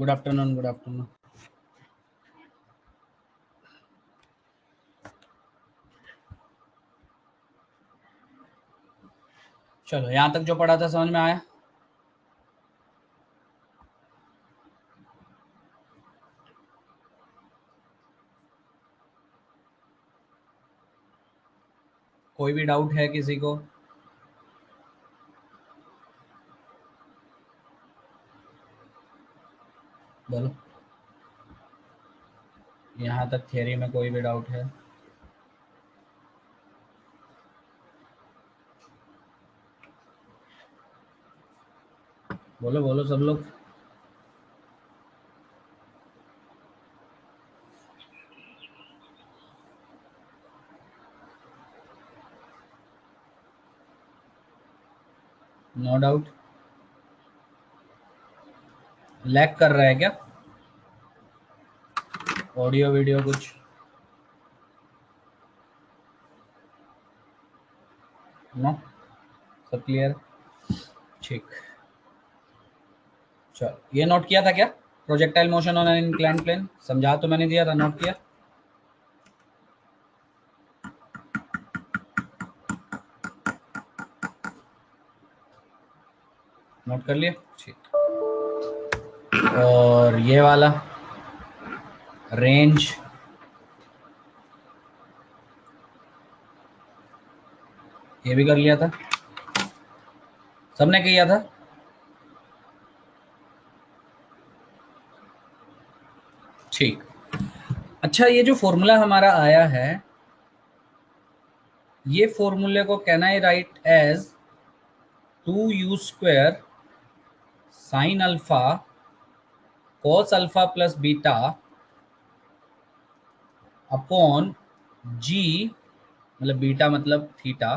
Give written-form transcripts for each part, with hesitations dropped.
Good afternoon, good afternoon. चलो, यहाँ तक जो पढ़ा था समझ में आया? कोई भी डाउट है किसी को? बोलो। यहाँ तक थियरी में कोई भी डाउट है? बोलो बोलो सब लोग। No doubt. लैग कर रहा है क्या ऑडियो वीडियो कुछ? नो, सब क्लियर? ठीक। चलो, ये नोट किया था क्या? Projectile motion on an inclined plane समझा तो मैंने दिया था, नोट किया? नोट कर लिए? ठीक। और ये वाला रेंज, ये भी कर लिया था, सबने किया था? ठीक। अच्छा, ये जो फॉर्मूला हमारा आया है, ये फॉर्मूले को can I write as 2u² sine alpha cos alpha plus beta upon g, मतलब बीटा मतलब theta,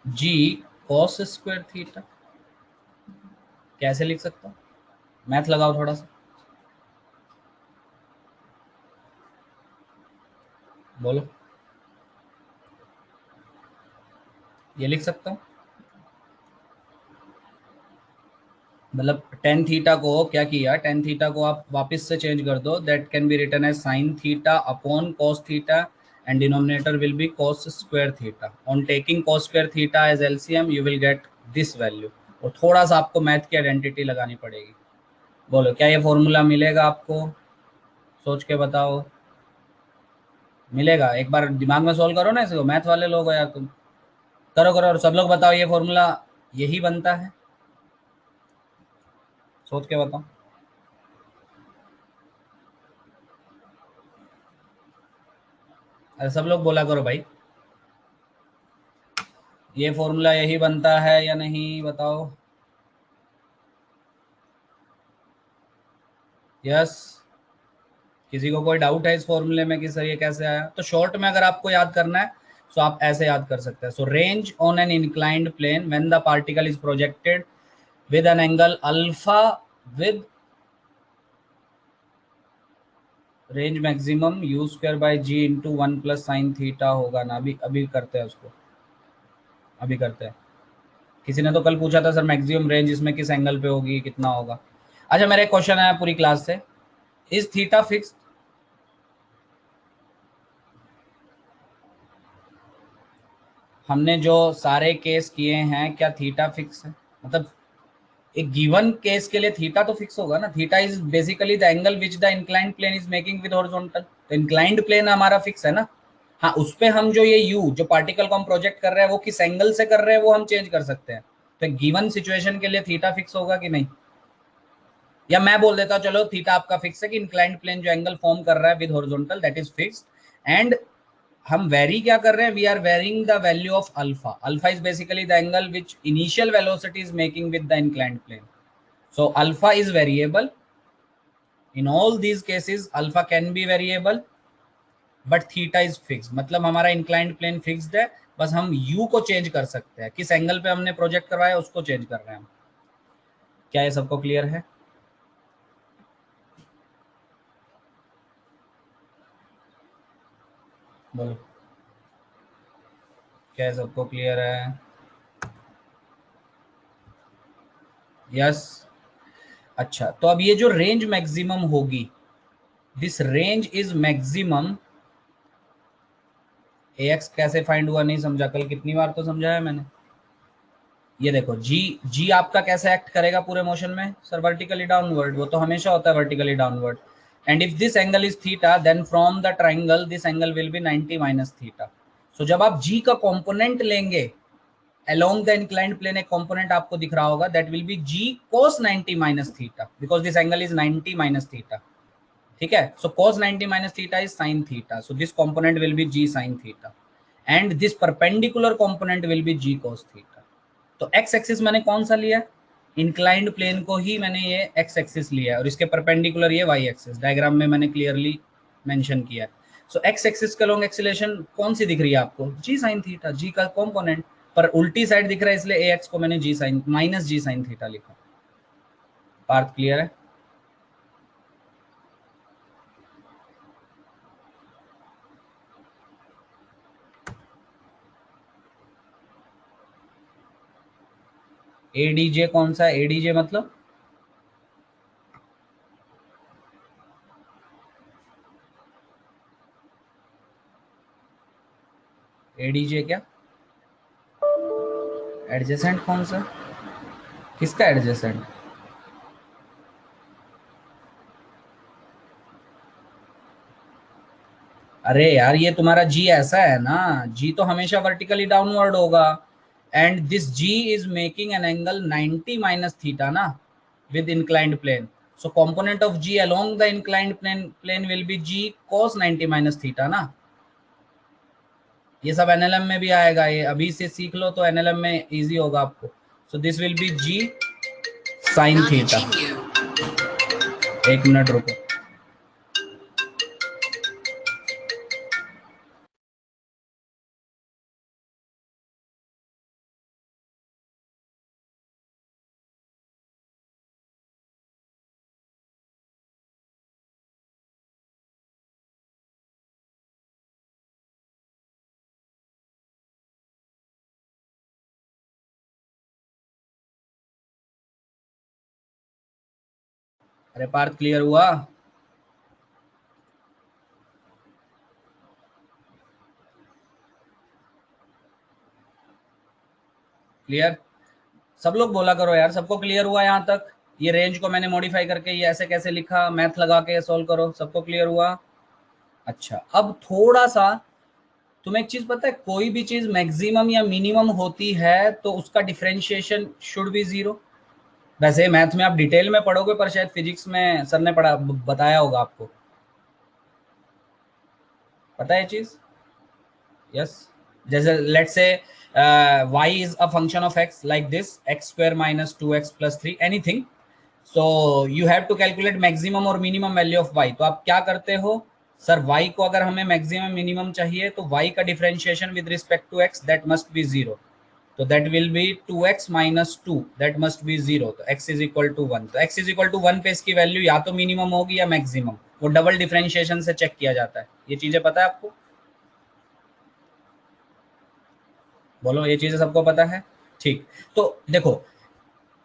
g cos square theta. कैसे लिख सकता हूँ? मैथ लगाओ थोड़ा सा, बोलो। ये लिख सकता हूँ, मतलब टेन थीटा को क्या किया, टेन थीटा को आप वापस से चेंज कर दो, that can be written as sine theta upon cos theta and denominator will be cos square theta. On taking cos square theta as LCM you will get this value. और थोड़ा सा आपको मैथ की identity लगानी पड़ेगी। बोलो, क्या ये फॉर्मूला मिलेगा आपको? सोच के बताओ। मिलेगा? एक बार दिमाग में सोल्व करो ना इसको, मैथ वाले लोग हो यार तुम। करो करो, और सब लोग बताओ ये फॉर्मूला यही बनता है? सोच के बताओ। अरे सब लोग बोला करो भाई, ये फॉर्मूला यही बनता है या नहीं, बताओ। यस? किसी को कोई डाउट है इस फॉर्मूले में कि सर ये कैसे आया? तो शॉर्ट में अगर आपको याद करना है तो आप ऐसे याद कर सकते हैं। So range on an inclined plane when the particle is projected with an angle alpha with range maximum u² by g into 1 plus sine theta होगा ना। अभी अभी करते हैं उसको, अभी करते हैं। किसी ने तो कल पूछा था सर मैक्सिमम रेंज इसमें किस एंगल पे होगी, कितना होगा? अच्छा, मेरा एक क्वेश्चन आया पूरी क्लास से, इज थीटा फिक्स? हमने जो सारे केस किए हैं, क्या थीटा फिक्स है? मतलब एक गिवन केस के लिए थीटा तो फिक्स होगा ना। Theta is basically the angle which the inclined plane is making with horizontal. तो इंक्लाइंड प्लेन हमारा फिक्स है ना। हाँ, उस पे हम जो ये यू जो पार्टिकल को हम प्रोजेक्ट कर रहे हैं वो किस एंगल से कर रहे हैं वो हम चेंज कर सकते हैं। तो गिवन सिचुएशन के लिए थीटा फिक्स होगा कि नहीं? या मैं बोल देता हूँ, चलो थीटा आपका फिक्स है कि इंक्लाइंड प्लेन जो एंगल फॉर्म कर रहा है with horizontal that is fixed. And हम वेरी क्या कर रहे हैं, we are varying the value of alpha. Alpha is basically the angle which initial velocity is making with the inclined plane. So alpha is variable. In all these cases, alpha can be variable, but theta is fixed. मतलब हमारा inclined plane fixed है, बस हम u को change कर सकते हैं। किस एंगल पे हमने प्रोजेक्ट करवाया उसको चेंज कर रहे हैं हम। क्या ये सबको क्लियर है? बोलो, क्या ये सबको क्लियर है? यस। अच्छा, तो अब ये जो रेंज मैक्सिमम होगी, this range is maximum, A x कैसे फाइंड हुआ नहीं समझा, कल कितनी बार तो समझाया मैंने। ये देखो जी, जी आपका कैसे एक्ट करेगा पूरे मोशन में सर, वर्टिकली डाउनवर्ड, वो तो हमेशा होता है vertically downward. And if this angle is theta then from the triangle this angle will be 90 minus theta. So जब आप जी का कंपोनेंट लेंगे along the inclined plane, एक component आपको दिख रहा होगा, that will be g cos 90 minus theta because this angle is 90 minus theta। ठीक है, so cos 90 minus theta is sin theta, so this component will be g sin theta and this perpendicular component will be g cos theta। तो x axis मैंने कौन सा लिया, inclined plane को ही मैंने ये x एक्सिस लिया है, और इसके परपेंडिकुलर ये y एक्सिस डायग्राम में मैंने क्लियरली मेंशन किया है। सो x एक्सिस का लॉन्ग एक्सीलरेशन कौन सी दिख रही है आपको, g sin थीटा, g का कंपोनेंट, पर उल्टी साइड दिख रहा है इसलिए ax को मैंने g sin minus g sin theta लिखा। पार्ट क्लियर है? एडीजे कौन सा है, एडीजे मतलब एडीजे क्या, एडजेसेंट कौन सा, किसका एडजेसेंट? अरे यार ये तुम्हारा जी ऐसा है ना, जी तो हमेशा वर्टिकली डाउनवर्ड होगा, and this g is making an angle 90 minus theta ना with inclined plane, so component of g along the inclined plane will be g cos 90 minus theta ना। ये सब एनएलएम में भी आएगा, ये अभी से सीख लो तो एनएलएम में इजी होगा आपको। So this will be g sine theta. एक मिनट रुको। अरे पार्थ क्लियर हुआ? क्लियर? सब लोग बोला करो यार, सबको क्लियर हुआ यहाँ तक? ये रेंज को मैंने मॉडिफाई करके ये ऐसे कैसे लिखा, मैथ लगा के सॉल्व करो, सबको क्लियर हुआ? अच्छा, अब थोड़ा सा तुम्हें एक चीज पता है, कोई भी चीज मैक्सिमम या मिनिमम होती है तो उसका डिफरेंशिएशन शुड बी जीरो। वैसे मैथ में आप डिटेल में पढ़ोगे, पर शायद फिजिक्स में सर ने पढ़ा बताया होगा आपको, पता है ये चीज? यस। जैसे let's say y is a function of x like this, x square minus 2x plus 3 anything, so you have to calculate maximum और minimum value of y। तो आप क्या करते हो सर, y को अगर हमें maximum minimum चाहिए तो y का differentiation with respect to x that must be 0, तो that will be 2x minus 2 that must be 0, तो x is equal to 1, तो x is equal to 1 पे इसकी वैल्यू या तो मिनिमम होगी या मैक्सिमम, वो डबल डिफरेंशिएशन से चेक किया जाता है। ये चीजें पता है आपको? बोलो, ये चीजें सबको पता है? ठीक। तो देखो,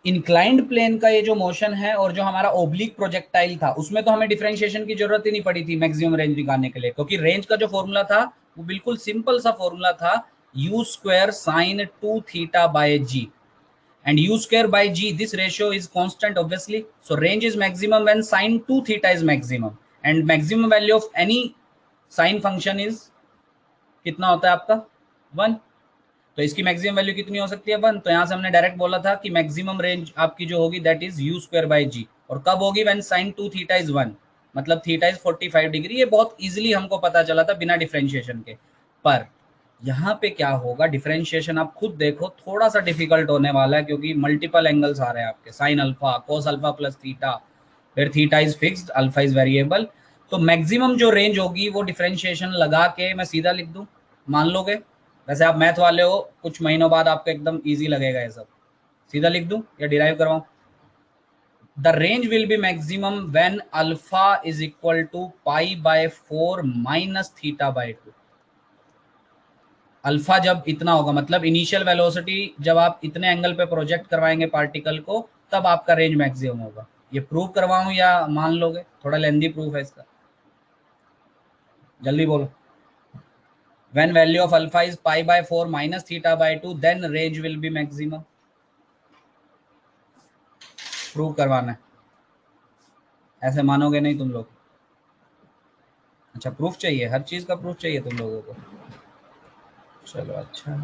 इंक्लाइंड प्लेन का ये जो मोशन है और जो हमारा ओब्लिक प्रोजेक्टाइल था, उसमें तो हमें डिफरेंशिएशन की जरूरत ही नहीं पड़ी थी मैक्सिमम रेंज निकालने के लिए, क्योंकि रेंज का जो फॉर्मूला था वो बिल्कुल सिंपल सा फॉर्मूला था, u square sine 2 theta by g, and u square by g, this ratio is constant obviously, so range is maximum when sin 2 theta is maximum, and maximum value of any sin function is कितना होता है आपका 1, तो इसकी maximum value कितनी हो सकती है 1, तो यहाँ से हमने डायरेक्ट बोला था कि मैक्सिमम रेंज आपकी जो होगी that is u square by g, और कब होगी व्हेन साइन 2 थीटा इज 1, मतलब थीटा इज 45 डिग्री। ये बहुत इजीली हमको पता चला था बिना डिफरेंशिएशन के। पर यहाँ पे क्या होगा, डिफरेंशिएशन आप खुद देखो थोड़ा सा डिफिकल्ट होने वाला है, क्योंकि मल्टीपल एंगल्स आ रहे हैं आपके, sine alpha cos alpha plus theta, फिर theta is fixed alpha is variable. तो मैक्सिमम जो रेंज होगी वो डिफरेंशिएशन लगा के मैं सीधा लिख दूं, मान लोगे? वैसे आप मैथ वाले हो, कुछ महीनों बाद आपको एकदम इजी लगेगा ये सब। सीधा लिख दूं या डिराइव करवाऊं? The range will be maximum when alpha is equal to pi by 4 minus theta by 2। Alpha जब इतना होगा, मतलब इनिशियल वेलोसिटी जब आप इतने एंगल पे प्रोजेक्ट करवाएंगे पार्टिकल को, तब आपका रेंज मैक्सिमम होगा। ये प्रूव करवाऊं या मान लोगे? थोड़ा लेंदी प्रूफ है इसका, जल्दी बोलो। When value of alpha is pi by 4 minus theta by 2, then range will be maximum. Prove करवाना है, ऐसे मानोगे नहीं तुम लोग। अच्छा प्रूफ चाहिए, हर चीज का प्रूफ चाहिए तुम लोगों को। चलो अच्छा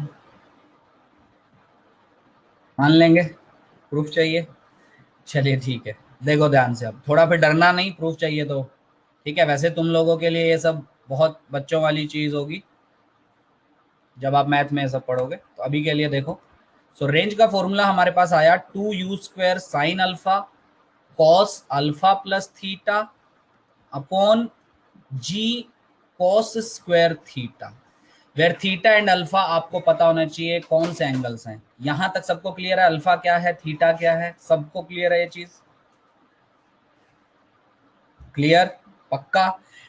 मान लेंगे, प्रूफ चाहिए। चलिए ठीक है, देखो ध्यान से, अब थोड़ा फिर डरना नहीं, प्रूफ चाहिए तो ठीक है। वैसे तुम लोगों के लिए ये सब बहुत बच्चों वाली चीज होगी जब आप मैथ में ये सब पढ़ोगे, तो अभी के लिए देखो। सो रेंज का फॉर्मूला हमारे पास आया 2u² sine alpha cos alpha plus theta upon ji cos square theta, where theta and alpha आपको पता होना चाहिए कौन से एंगल्स हैं। यहां तक सबको क्लियर है? अल्फा क्या है, थीटा क्या है, सबको क्लियर है ये चीज? क्लियर, पक्का?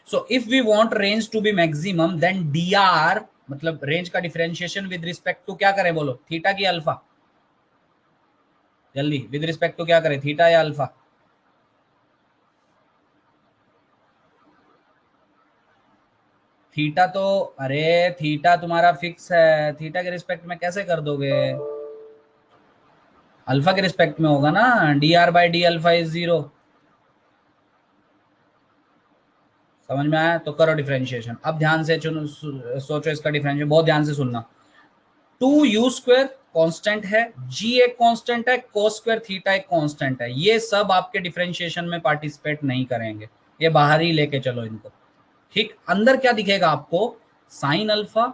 So if we want range to be maximum then d r, मतलब रेंज का डिफरेंशिएशन विद रिस्पेक्ट टू क्या करें बोलो, थीटा की अल्फा? जल्दी, विद रिस्पेक्ट टू क्या करें, थीटा या अल्फा? थीटा तो, अरे थीटा तुम्हारा फिक्स है, थीटा के रिस्पेक्ट में कैसे कर दोगे? अल्फा के रिस्पेक्ट में होगा ना, D r by d alpha is 0। समझ में आया? तो करो डिफरेंशिएशन। अब ध्यान से चुनो, सोचो इसका डिफरेंशिएशन, बहुत ध्यान से सुनना। 2u² कांस्टेंट है, g एक कांस्टेंट है, cos स्क्वायर थीटा एक कांस्टेंट है, ये सब आपके डिफरेंशिएशन में पार्टिसिपेट नहीं करेंगे, ये बाहर ही लेके चलो इनको। ठीक, अंदर क्या दिखेगा आपको, sign alpha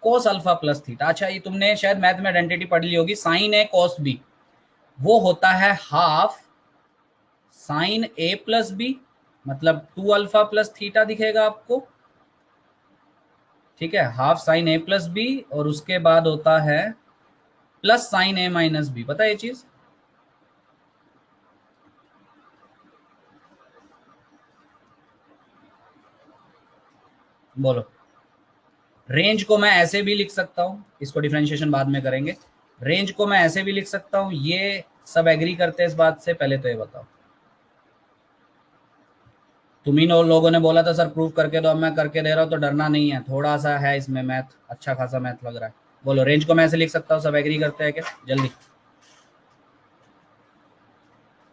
cos alpha plus theta. अच्छा ये तुमने शायद मैथ में आइडेंटिटी पढ़ ली होगी, साइन ए कॉस बी वो होता है हाफ साइन ए प्लस बी, मतलब 2 अल्फा प्लस थीटा दिखेगा आपको। ठीक है, हाफ साइन ए प्लस बी, और उसके बाद होता है प्लस साइन ए माइनस बी, पता है ये चीज? बोलो। रेंज को मैं ऐसे भी लिख सकता हूं, इसको डिफरेंशिएशन बाद में करेंगे। रेंज को मैं ऐसे भी लिख सकता हूं, ये सब एग्री करते हैं इस बात से? पहले तो ये बताओ। तुम ही लोगों ने बोला था सर प्रूफ करके दो, अब मैं करके दे रहा हूं, तो डरना नहीं है, थोड़ा सा है इसमें मैथ, अच्छा खासा मैथ लग रहा है। बोलो, रेंज को मैं ऐसे लिख सकता हूँ, सब एग्री करते हैं क्या? जल्दी,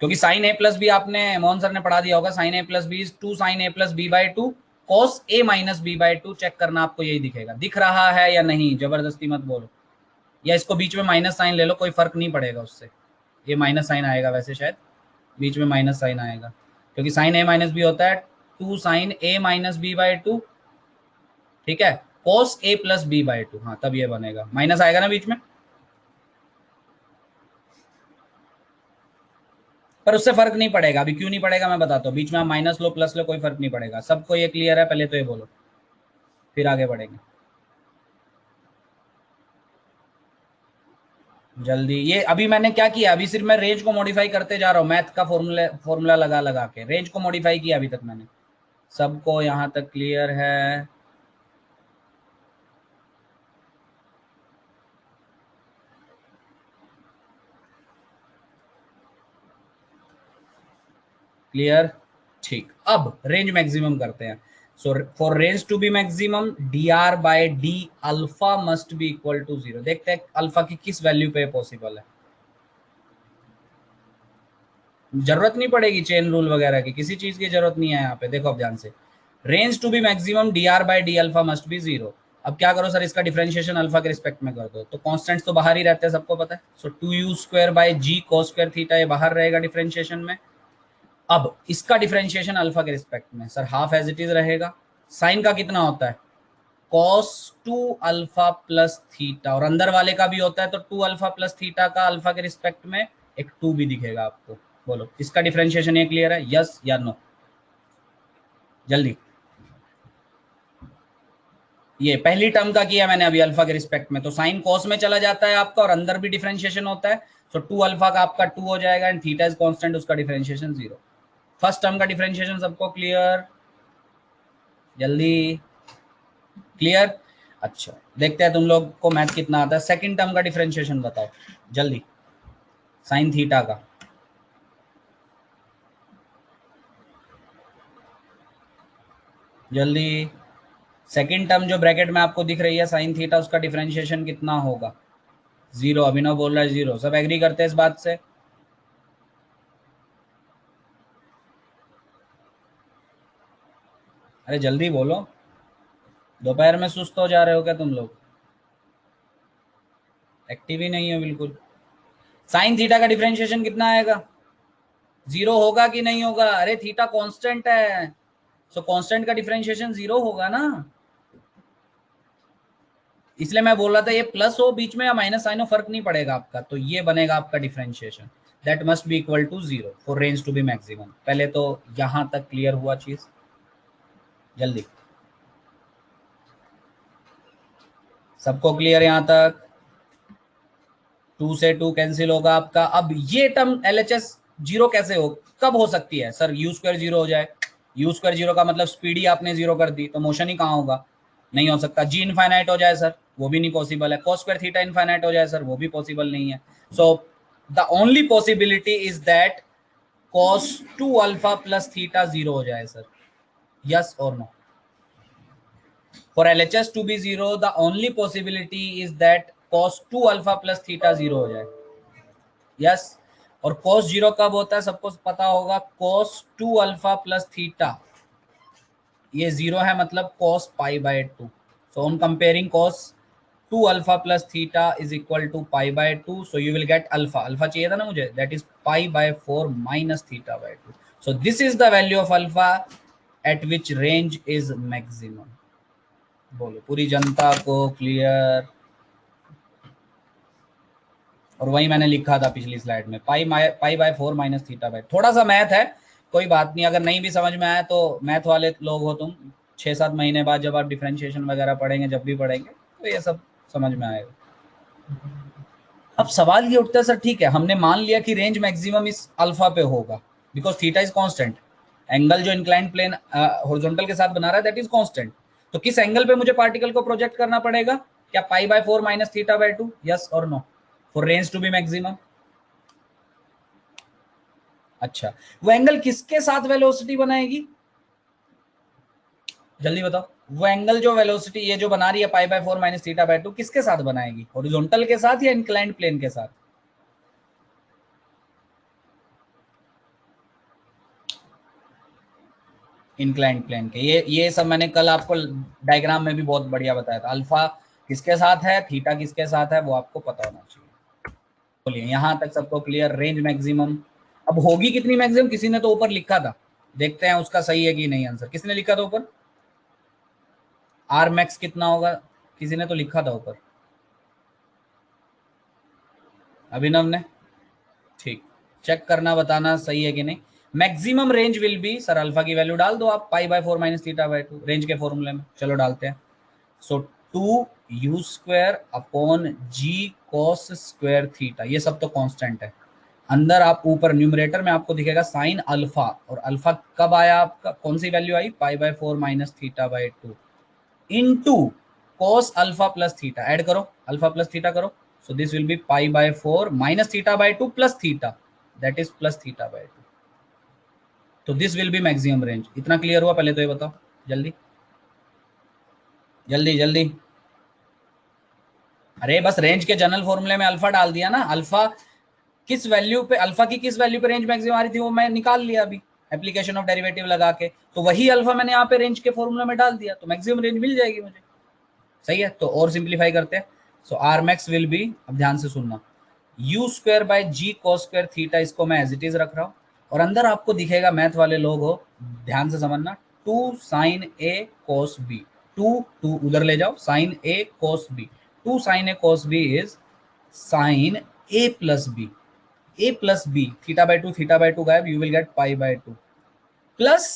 क्योंकि साइन ए प्लस बी आपने मोहन सर ने पढ़ा दिया होगा, sine A plus b is 2 sine A plus b by 2 cos a minus b by 2। Check करना, आपको यही दिखेगा, दिख रहा है या नहीं, जबरदस्ती मत बोलो। या इसको बीच में माइनस साइन ले लो, कोई फर्क नहीं पड़ेगा उससे, ये माइनस साइन आएगा वैसे, शायद बीच में माइनस साइन आएगा, क्योंकि साइन ए माइनस बी होता है 2 sine A minus b by 2। ठीक है, cos a plus b by 2, हाँ तब ये बनेगा, माइनस आएगा ना बीच में, पर उससे फर्क नहीं पड़ेगा। अभी क्यों नहीं पड़ेगा मैं बताता हूँ, बीच में आप माइनस लो प्लस लो कोई फर्क नहीं पड़ेगा। सबको ये क्लियर है? पहले तो ये बोलो, फिर आगे बढ़ेंगे। जल्दी, ये अभी मैंने क्या किया, अभी सिर्फ मैं रेंज को मॉडिफाई करते जा रहा हूँ, मैथ का फॉर्मूला लगा लगा के रेंज को मॉडिफाई किया अभी तक मैंने। सबको यहाँ तक क्लियर है? क्लियर, ठीक। अब रेंज मैक्सिमम करते हैं। So for range to be maximum d r by d alpha must be equal to 0। देखते हैं अल्फा की किस वैल्यू पे पॉसिबल है। जरूरत नहीं पड़ेगी चेन रूल वगैरह की, किसी चीज की जरूरत नहीं है यहाँ पे। देखो अब ध्यान से, range to be maximum d r by d alpha must be 0। अब क्या करो सर, इसका डिफरेंशिएशन अल्फा के रिस्पेक्ट में कर दो, तो कॉन्स्टेंट्स तो बाहर ही रहते हैं, सबको पता है। So 2u² by g cos square theta, ये बाहर रहेगा डिफरेंशिएशन में। अब इसका डिफरेंशिएशन अल्फा के रिस्पेक्ट में sir half as it is रहेगा। साइन का कितना होता है, cos 2 अल्फा प्लस थीटा, और अंदर वाले का भी होता है, तो 2 अल्फा प्लस थीटा का अल्फा के रिस्पेक्ट में एक 2 भी दिखेगा आपको। बोलो, इसका डिफरेंशिएशन ये क्लियर है, यस या नो? जल्दी, ये पहली टर्म का किया मैंने अभी अल्फा के रिस्पेक्ट में, तो साइन कॉस में चला जाता है आपका, और अंदर भी डिफरेंशिएशन होता है। सो 2 अल्फा का आपका 2 हो जाएगा, एंड थीटा इज कांस्टेंट, उसका डिफरेंशिएशन 0। फर्स्ट टर्म का डिफरेंशिएशन सबको क्लियर? जल्दी, क्लियर? अच्छा देखते हैं तुम लोग को मैथ कितना आता है। सेकंड टर्म का डिफरेंशिएशन बताओ जल्दी, साइन थीटा का। जल्दी। सेकंड टर्म जो ब्रैकेट में आपको दिख रही है साइन थीटा, उसका डिफरेंशिएशन कितना होगा? 0। अभिनव बोल रहा है 0। सब एग्री करते हैं इस बात से? अरे जल्दी बोलो, दोपहर में सुस्त हो जा रहे हो क्या तुम लोग? एक्टिव ही नहीं है बिल्कुल। साइन थीटा का डिफरेंशिएशन कितना आएगा? 0 होगा कि नहीं होगा? अरे थीटा कांस्टेंट है, सो कांस्टेंट का डिफरेंशिएशन 0 होगा ना। इसलिए मैं बोल रहा था ये प्लस हो बीच में या माइनस साइन हो फर्क नहीं पड़ेगा आपका, तो ये बनेगा आपका differentiation, that must be equal to 0 for range to be maximum. पहले तो यहां तक क्लियर हुआ चीज? जल्दी, सबको क्लियर यहां तक? 2 से 2 कैंसिल होगा आपका। अब ये टर्म LHS 0 कैसे हो, कब हो सकती है सर? यू स्क्वायर 0 हो जाए। यू स्क्वायर 0 का मतलब स्पीड ही आपने 0 कर दी, तो मोशन ही कहाँ होगा? नहीं हो सकता। जी इनफाइनाइट हो जाए सर, वो भी नहीं पॉसिबल है। cos स्क्वायर थीटा इनफाइनाइट हो जाए सर, वो भी पॉसिबल नहीं है। So the only possibility is that cos 2 alpha plus theta 0 हो जाए सर। यस और no? For LHS to be 0, the only possibility is that cos 2 alpha plus theta 0 हो जाए। यस। और cos 0 कब होता है सबको पता होगा? cos 2 अल्फा प्लस थीटा, ये 0 है मतलब cos pi by 2। So on comparing cos 2 alpha plus theta is equal to pi by 2, so you will get alpha. Alpha चाहिए था ना मुझे, that is pi by 4 minus theta by 2। So this is the value of alpha at which range is maximum. बोलो पूरी जनता को clear? और वही मैंने लिखा था पिछली स्लाइड में, पाई बाय 4 माइनस थीटा बाय। थोड़ा सा मैथ है, कोई बात नहीं, अगर नहीं भी समझ में आया तो मैथ वाले लोग हो तुम, 6-7 महीने बाद जब आप डिफरेंशिएशन वगैरह पढ़ेंगे, जब भी पढ़ेंगे तो ये सब समझ में आएगा। अब सवाल ये उठता है सर ठीक है, हमने मान लिया कि रेंज मैक्सिमम इस अल्फा पे होगा because theta is constant, angle जो इंक्लाइंड प्लेन हॉरिजॉन्टल के साथ बना रहा है दैट इज कांस्टेंट, तो किस एंगल पे मुझे पार्टिकल को प्रोजेक्ट करना पड़ेगा? क्या pi by 4 minus theta by 2? Yes और no? For range to be maximum. अच्छा, वो एंगल किसके साथ वेलोसिटी बनाएगी? जल्दी बताओ। वो एंगल जो वेलोसिटी ये जो बना रही है पाई बाय 4 माइनस थीटा बाय 2, किसके साथ बनाएगी? हॉरिजॉन्टल के साथ या इंक्लाइंड प्लेन के साथ? इंक्लाइंड प्लेन के। ये सब मैंने कल आपको डायग्राम में भी बहुत बढ़िया बताया था। अल्फा किसके साथ है, थीटा किसके साथ है, वो आपको पता होना चाहिए। बोलिए यहां तक सबको क्लियर? रेंज मैक्सिमम अब होगी कितनी मैक्सिमम? किसी ने तो ऊपर लिखा था, देखते हैं उसका सही है कि नहीं आंसर। किसने लिखा था ऊपर? आर मैक्स कितना होगा? किसी ने तो लिखा था ऊपर, अभिनव ने। ठीक, चेक करना, बताना सही है कि नहीं। Maximum range will be, sir alpha की वैल्यू डाल दो आप, pi by 4 minus theta by 2 range के फॉर्मूले में। चलो डालते हैं। सो 2 यू स्क्वायर अपॉन जी कॉस स्क्वायर थीटा, ये सब तो कांस्टेंट है। अंदर आप ऊपर न्यूमरेटर में आपको दिखेगा साइन अल्फा, और अल्फा कब आया आपका, कौन सी वैल्यू आई? Pi by 4 minus theta by 2 into cos alpha plus theta, add करो अल्फा प्लस थीटा करो, so this will be pi by 4 minus theta by 2 plus theta, that is plus theta by 2। तो this will be maximum range. इतना clear हुआ? पहले तो ये बताओ जल्दी जल्दी जल्दी। अरे बस रेंज के जनरल फॉर्मूले में अल्फा डाल दिया ना। अल्फा किस वैल्यू पे, अल्फा की किस वैल्यू पे रेंज मैक्सिमम आ रही थी वो मैं निकाल लिया अभी एप्लीकेशन ऑफ डेरिवेटिव लगा के, तो वही अल्फा मैंने यहाँ पे रेंज के फॉर्मूले में डाल दिया, तो मैक्सिमम रेंज मिल जाएगी मुझे। सही है, तो और सिंप्लीफाई करते हैं। So r max will be, अब ध्यान से सुनना, u square by g cos square theta, इसको मैं एज इट इज रख रहा हूँ, और अंदर आपको दिखेगा, मैथ वाले लोग हो ध्यान से समझना, 2 साइन ए कॉस बी, 2 उधर ले जाओ, sine A cos b, 2 sine A cos B is sine A plus b, a plus B, theta by 2 theta by 2 गायब, you will get pi by 2 plus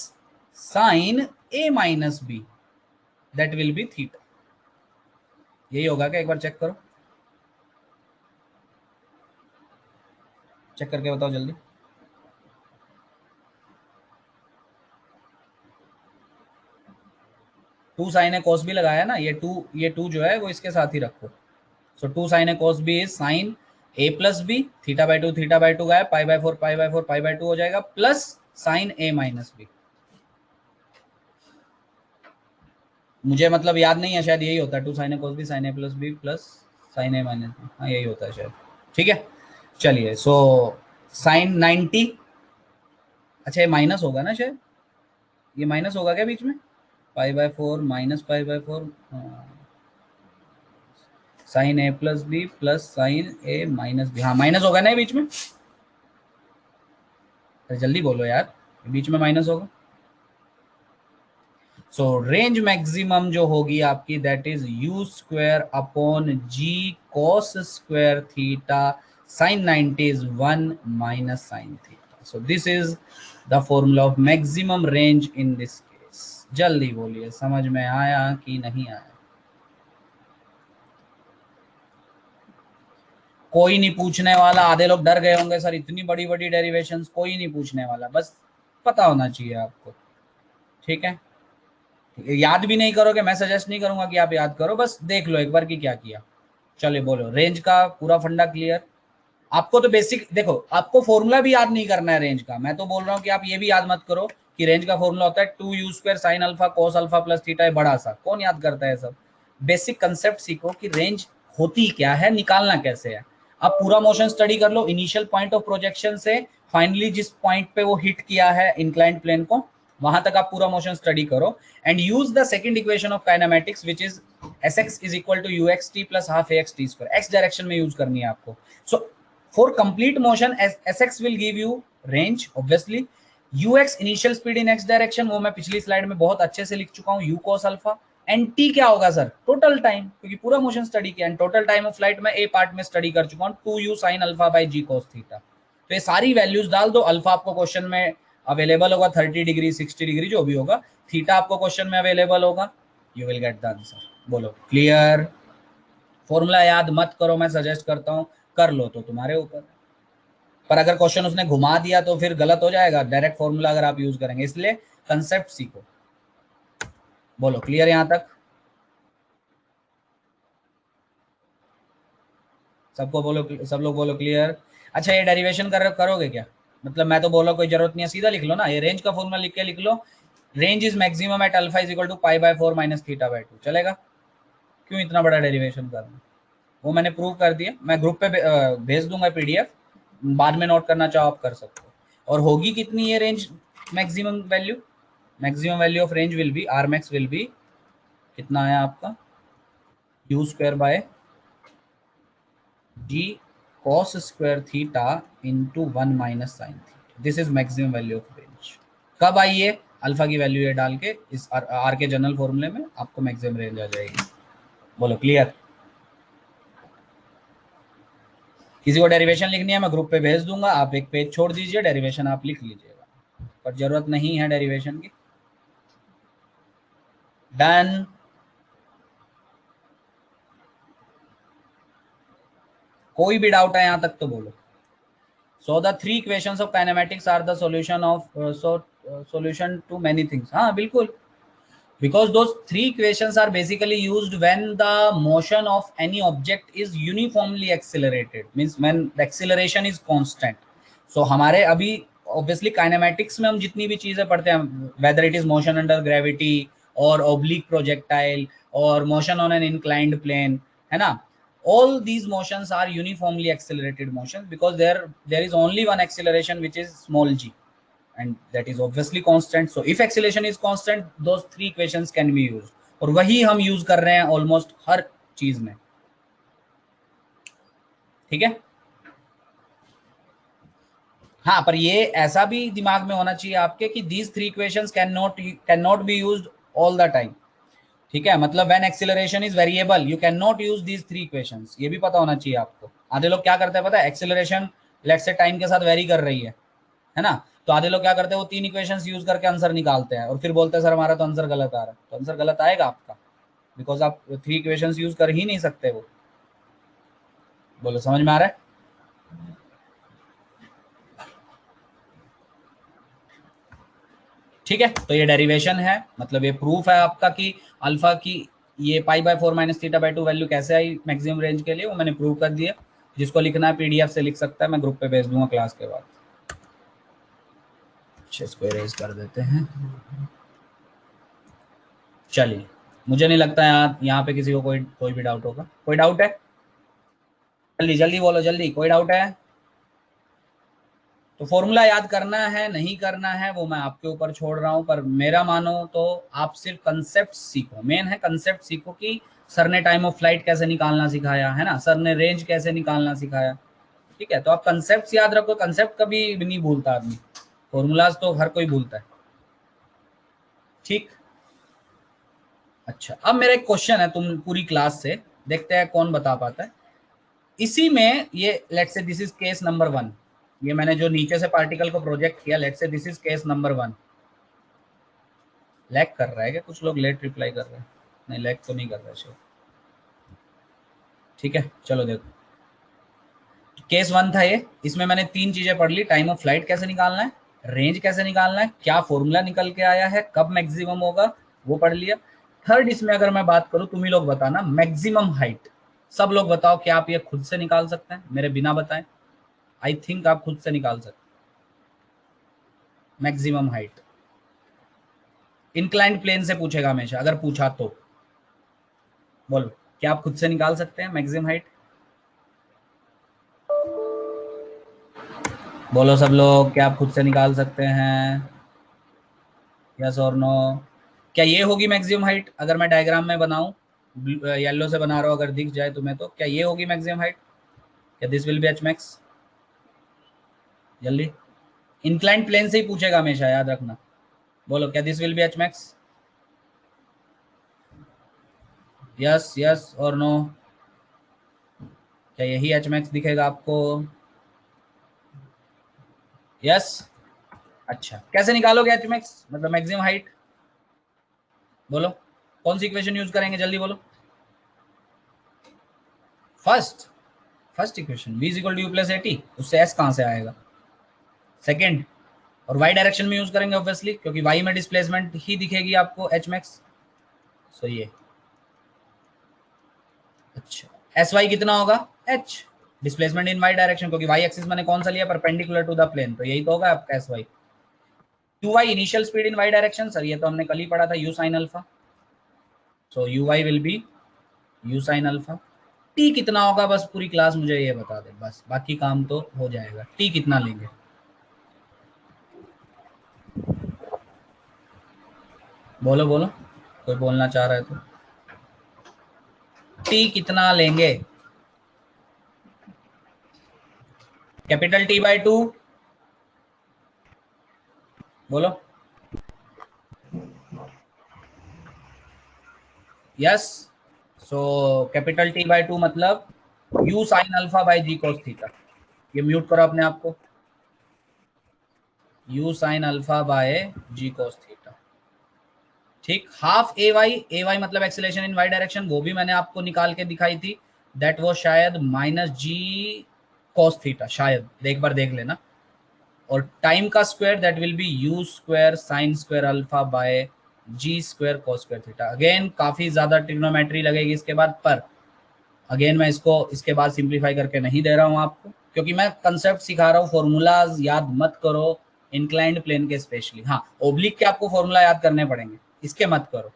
sine A minus b, that will be theta. यही होगा क्या? एक बार check करो, check करके बताओ जल्दी। 2 sine ए cos B लगाया ना, ये टू जो है वो इसके साथ ही रखो। So 2 sine A cos B is sine A plus B, theta by two गया, pi by 4 pi by 4 pi by 2 हो जाएगा, प्लस साइन ए माइनस बी। मुझे मतलब याद नहीं है, शायद यही होता है 2 sin a cos b sin a plus b plus sin a minus b, हाँ यही होता है शायद। ठीक है चलिए, सो sin 90, अच्छा ये माइनस होगा ना शायद, ये माइनस होगा क्या बीच में, π/4 माइनस π/4 साइन ए प्लस बी प्लस साइन ए माइनस बी, हाँ माइनस होगा ना ये बीच में, अरे जल्दी बोलो यार, बीच में माइनस होगा। सो रेंज मैक्सिमम जो होगी आपकी that is u square upon ji cos square theta sine 90 is 1 minus sine theta. So this is the formula of maximum range in this case. जल्दी बोलिए समझ में आया कि नहीं आया। कोई नहीं पूछने वाला, आधे लोग डर गए होंगे सर इतनी बड़ी बड़ी डेरिवेशंस, कोई नहीं पूछने वाला, बस पता होना चाहिए आपको। ठीक है, याद भी नहीं करोगे, मैं सजेस्ट नहीं करूंगा कि आप याद करो, बस देख लो एक बार कि क्या किया। चलिए बोलो, रेंज का पूरा फंडा क्लियर। आपको तो बेसिक देखो, आपको फॉर्मूला भी याद नहीं करना है रेंज का, मैं तो बोल रहा हूँ कि आप ये भी याद मत करो कि रेंज का फॉर्मूला होता है 2u square sine alpha cos alpha plus theta है बड़ा सा, कौन याद करता है सब। बेसिक कंसेप्ट सीखो कि रेंज होती क्या है, निकालना कैसे है। आप पूरा मोशन स्टडी कर लो इनिशियल पॉइंट ऑफ प्रोजेक्शन से फाइनली जिस पॉइंट पे वो हिट किया है इंक्लाइंड प्लेन को, वहां तक आप पूरा मोशन स्टडी करो and use the second equation of kinematics which is sx is equal to uxt plus half ax t square, x direction में यूज करनी है आपको। सो for complete motion sx will give you range obviously, ux initial speed in x direction वो मैं पिछली slide में बहुत अच्छे से लिख चुका हूँ u cos alpha, and t क्या होगा सर, टोटल टाइम, क्योंकि पूरा मोशन स्टडी किया and total time of flight में a पार्ट में स्टडी कर चुका हूँ 2u sin alpha by g cos theta. तो ये सारी वैल्यूज डाल दो, अल्फा आपको क्वेश्चन में अवेलेबल होगा 30 डिग्री 60 डिग्री जो भी होगा, थीटा आपको क्वेश्चन में अवेलेबल होगा, you will get the answer. बोलो क्लियर। फॉर्मूला याद मत करो, मैं सजेस्ट करता हूँ कर लो तो तुम्हारे ऊपर, पर अगर क्वेश्चन उसने घुमा दिया तो फिर गलत हो जाएगा डायरेक्ट फॉर्मूला अगर आप यूज करेंगे, इसलिए कंसेप्ट सीखो। बोलो क्लियर यहां तक, सबको बोलो, सब लोग बोलो क्लियर। अच्छा ये डेरिवेशन करोगे क्या, मतलब मैं तो बोला कोई जरूरत नहीं है, सीधा लिख लो ना, ये रेंज का फॉर्मूला लिख के लिख लो, range is maximum at alpha is equal to π/4 minus theta by 2, चलेगा। क्यों इतना बड़ा डेरिवेशन करना, वो मैंने प्रूव कर दिया, मैं ग्रुप पे भेज दूंगा पीडीएफ, बाद में नोट करना चाहो आप कर सकते हो। और होगी कितनी ये range maximum value, maximum value of range will be r max will be, कितना आया आपका, u square by g cos square theta into 1 minus sine theta, this is maximum value of range. कब आई है, अल्फा की value ये डाल के इस आर के जनरल फॉर्मूले में आपको मैक्सिमम रेंज आ जाएगी। बोलो क्लियर। किसी को डेरिवेशन लिखनी है मैं ग्रुप पे भेज दूंगा, आप एक पेज छोड़ दीजिए, डेरिवेशन आप लिख लीजिएगा, पर जरूरत नहीं है डेरिवेशन की। डन। कोई भी डाउट है यहां तक तो बोलो। So the three equations of kinematics are the solution of solution to many things, हाँ बिल्कुल, because those three equations are basically used when the motion of any object is uniformly accelerated, means when the acceleration is constant। so हमारे अभी obviously kinematics में हम जितनी भी चीजें पढ़ते हैं, whether it is motion under gravity और oblique projectile और motion on an inclined plane, है ना, all these motions are uniformly accelerated motions because there is only one acceleration which is small g and that is obviously constant। so if acceleration is constant those three equations can be used, और वही हम use कर रहे हैं almost हर चीज में। ठीक है, हाँ पर ये ऐसा भी दिमाग में होना चाहिए आपके कि these three equations cannot be used all the time। ठीक है, मतलब when acceleration is variable you cannot use these three equations, ये भी पता होना चाहिए आपको। आधे लोग क्या करते हैं पता है, एक्सेलरेशन लेट्स से टाइम के साथ वेरी कर रही है ना, तो आधे लोग क्या करते हैं वो तीन इक्वेशंस यूज करके आंसर निकालते हैं और फिर बोलते हैं सर हमारा तो आंसर गलत आ रहा है, तो आंसर गलत आएगा आपका बिकॉज आप थ्री इक्वेशंस यूज कर ही नहीं सकते वो। बोलो समझ में आ रहा है। ठीक है, तो ये डेरिवेशन है, मतलब ये प्रूफ है आपका कि अल्फा की ये π/4 माइनस थीटा बाई 2 वैल्यू कैसे आई मैक्सिमम रेंज के लिए, वो मैंने प्रूव कर दिया। जिसको लिखना है पीडीएफ से लिख सकता है, मैं ग्रुप पे भेज दूंगा क्लास के बाद। अच्छा इसको इरेज कर देते हैं। चलिए मुझे नहीं लगता यहाँ पे किसी को कोई भी डाउट होगा। कोई डाउट है? जल्दी जल्दी बोलो, जल्दी। कोई डाउट है? तो फॉर्मूला याद करना है नहीं करना है वो मैं आपके ऊपर छोड़ रहा हूँ, पर मेरा मानो तो आप सिर्फ कंसेप्ट सीखो। मेन है कंसेप्ट सीखो कि सर ने टाइम ऑफ फ्लाइट कैसे निकालना सिखाया है ना, सर ने रेंज कैसे निकालना सिखाया। ठीक है, तो आप कंसेप्ट याद रखो। कंसेप्ट कभी नहीं भूलता आदमी, फॉर्मूलाज तो हर कोई भूलता है। ठीक। अच्छा, अब मेरा एक क्वेश्चन है तुम पूरी क्लास से, देखते हैं कौन बता पाता है। इसी में ये let's say this is case number 1। ये मैंने जो नीचे से पार्टिकल को प्रोजेक्ट किया, let's say this is case number 1। Lag कर रहा है क्या? कुछ लोग लेट रिप्लाई कर रहे हैं। नहीं, लैग तो नहीं कर रहा है। ठीक है, चलो देखो। केस 1 था ये, इसमें मैंने 3 चीजें पढ़ ली। टाइम ऑफ फ्लाइट कैसे निकालना है, रेंज कैसे निकालना है, क्या फॉर्मूला निकल के आया है, कब मैक्सिमम होगा वो पढ़ लिया। थर्ड इसमें अगर मैं बात करूं, तुम ही लोग बताना, मैक्सिमम हाइट। सब लोग बताओ कि आप ये खुद से निकाल सकते हैं मेरे बिना बताएं? आई थिंक आप खुद से निकाल सकते। मैक्सिमम हाइट इंक्लाइंड प्लेन से पूछेगा हमेशा, अगर पूछा तो बोलो, क्या आप खुद से निकाल सकते हैं मैक्सिमम हाइट? बोलो सब लोग, क्या आप खुद से निकाल सकते हैं? यस और नो? क्या ये होगी मैक्सिमम हाइट? अगर मैं डायग्राम में बनाऊं, येलो से बना रहा हूं, अगर दिख जाए तुम्हें, तो क्या ये होगी मैक्सिमम हाइट? क्या this will B H max? जल्दी। इंक्लाइंड प्लेन से ही पूछेगा हमेशा, याद रखना। बोलो, क्या this will B H max? Yes yes और नो? क्या यही एच मैक्स दिखेगा आपको? यस। अच्छा, कैसे निकालोगे एच मैक्स, मतलब मैक्सिमम हाइट? बोलो, कौन सी इक्वेशन यूज करेंगे, जल्दी बोलो। First first equation v is equal to u plus a t, उससे s कहाँ से आएगा? सेकेंड, और y डायरेक्शन में यूज करेंगे ऑब्वियसली, क्योंकि y में डिस्प्लेसमेंट ही दिखेगी आपको h मैक्स। सो ये अच्छा, एस वाई कितना होगा? h displacement in y direction, क्योंकि y एक्सिस मैंने कौन सा लिया? परपेंडिकुलर टू द प्लेन, तो यही तो होगा आपका s y. U Y initial speed in y direction, sir ये तो हमने कल ही पढ़ा था, u sine alpha. So u y will be u sine alpha. T कितना होगा, बस पूरी क्लास मुझे ये बता दे, बस बाकी काम तो हो जाएगा। टी कितना लेंगे? बोलो बोलो, कोई बोलना चाह रहा है तो। टी कितना लेंगे? Capital t by 2। बोलो। Yes. So capital t by 2 मतलब u sine alpha by g cos theta. ये म्यूट करो अपने आप को। U sine alpha by g cos theta. ठीक। हाफ ए वाई मतलब एक्सेलेरेशन इन वाई डायरेक्शन, वो भी मैंने आपको निकाल के दिखाई थी। दैट वो शायद माइनस जी कोस थीटा, शायद एक बार देख लेना। और टाइम का square that will be u square sine square alpha by g square cos square theta. Again काफी ज्यादा ट्रिग्नोमेट्री लगेगी इसके बाद, पर अगेन मैं इसको इसके बाद सिंप्लीफाई करके नहीं दे रहा हूँ आपको, क्योंकि मैं कंसेप्ट सिखा रहा हूँ। फॉर्मूलाज याद मत करो इंक्लाइंड प्लेन के स्पेशली। हाँ, ओब्लिक के आपको फॉर्मूला याद करने पड़ेंगे, इसके मत करो।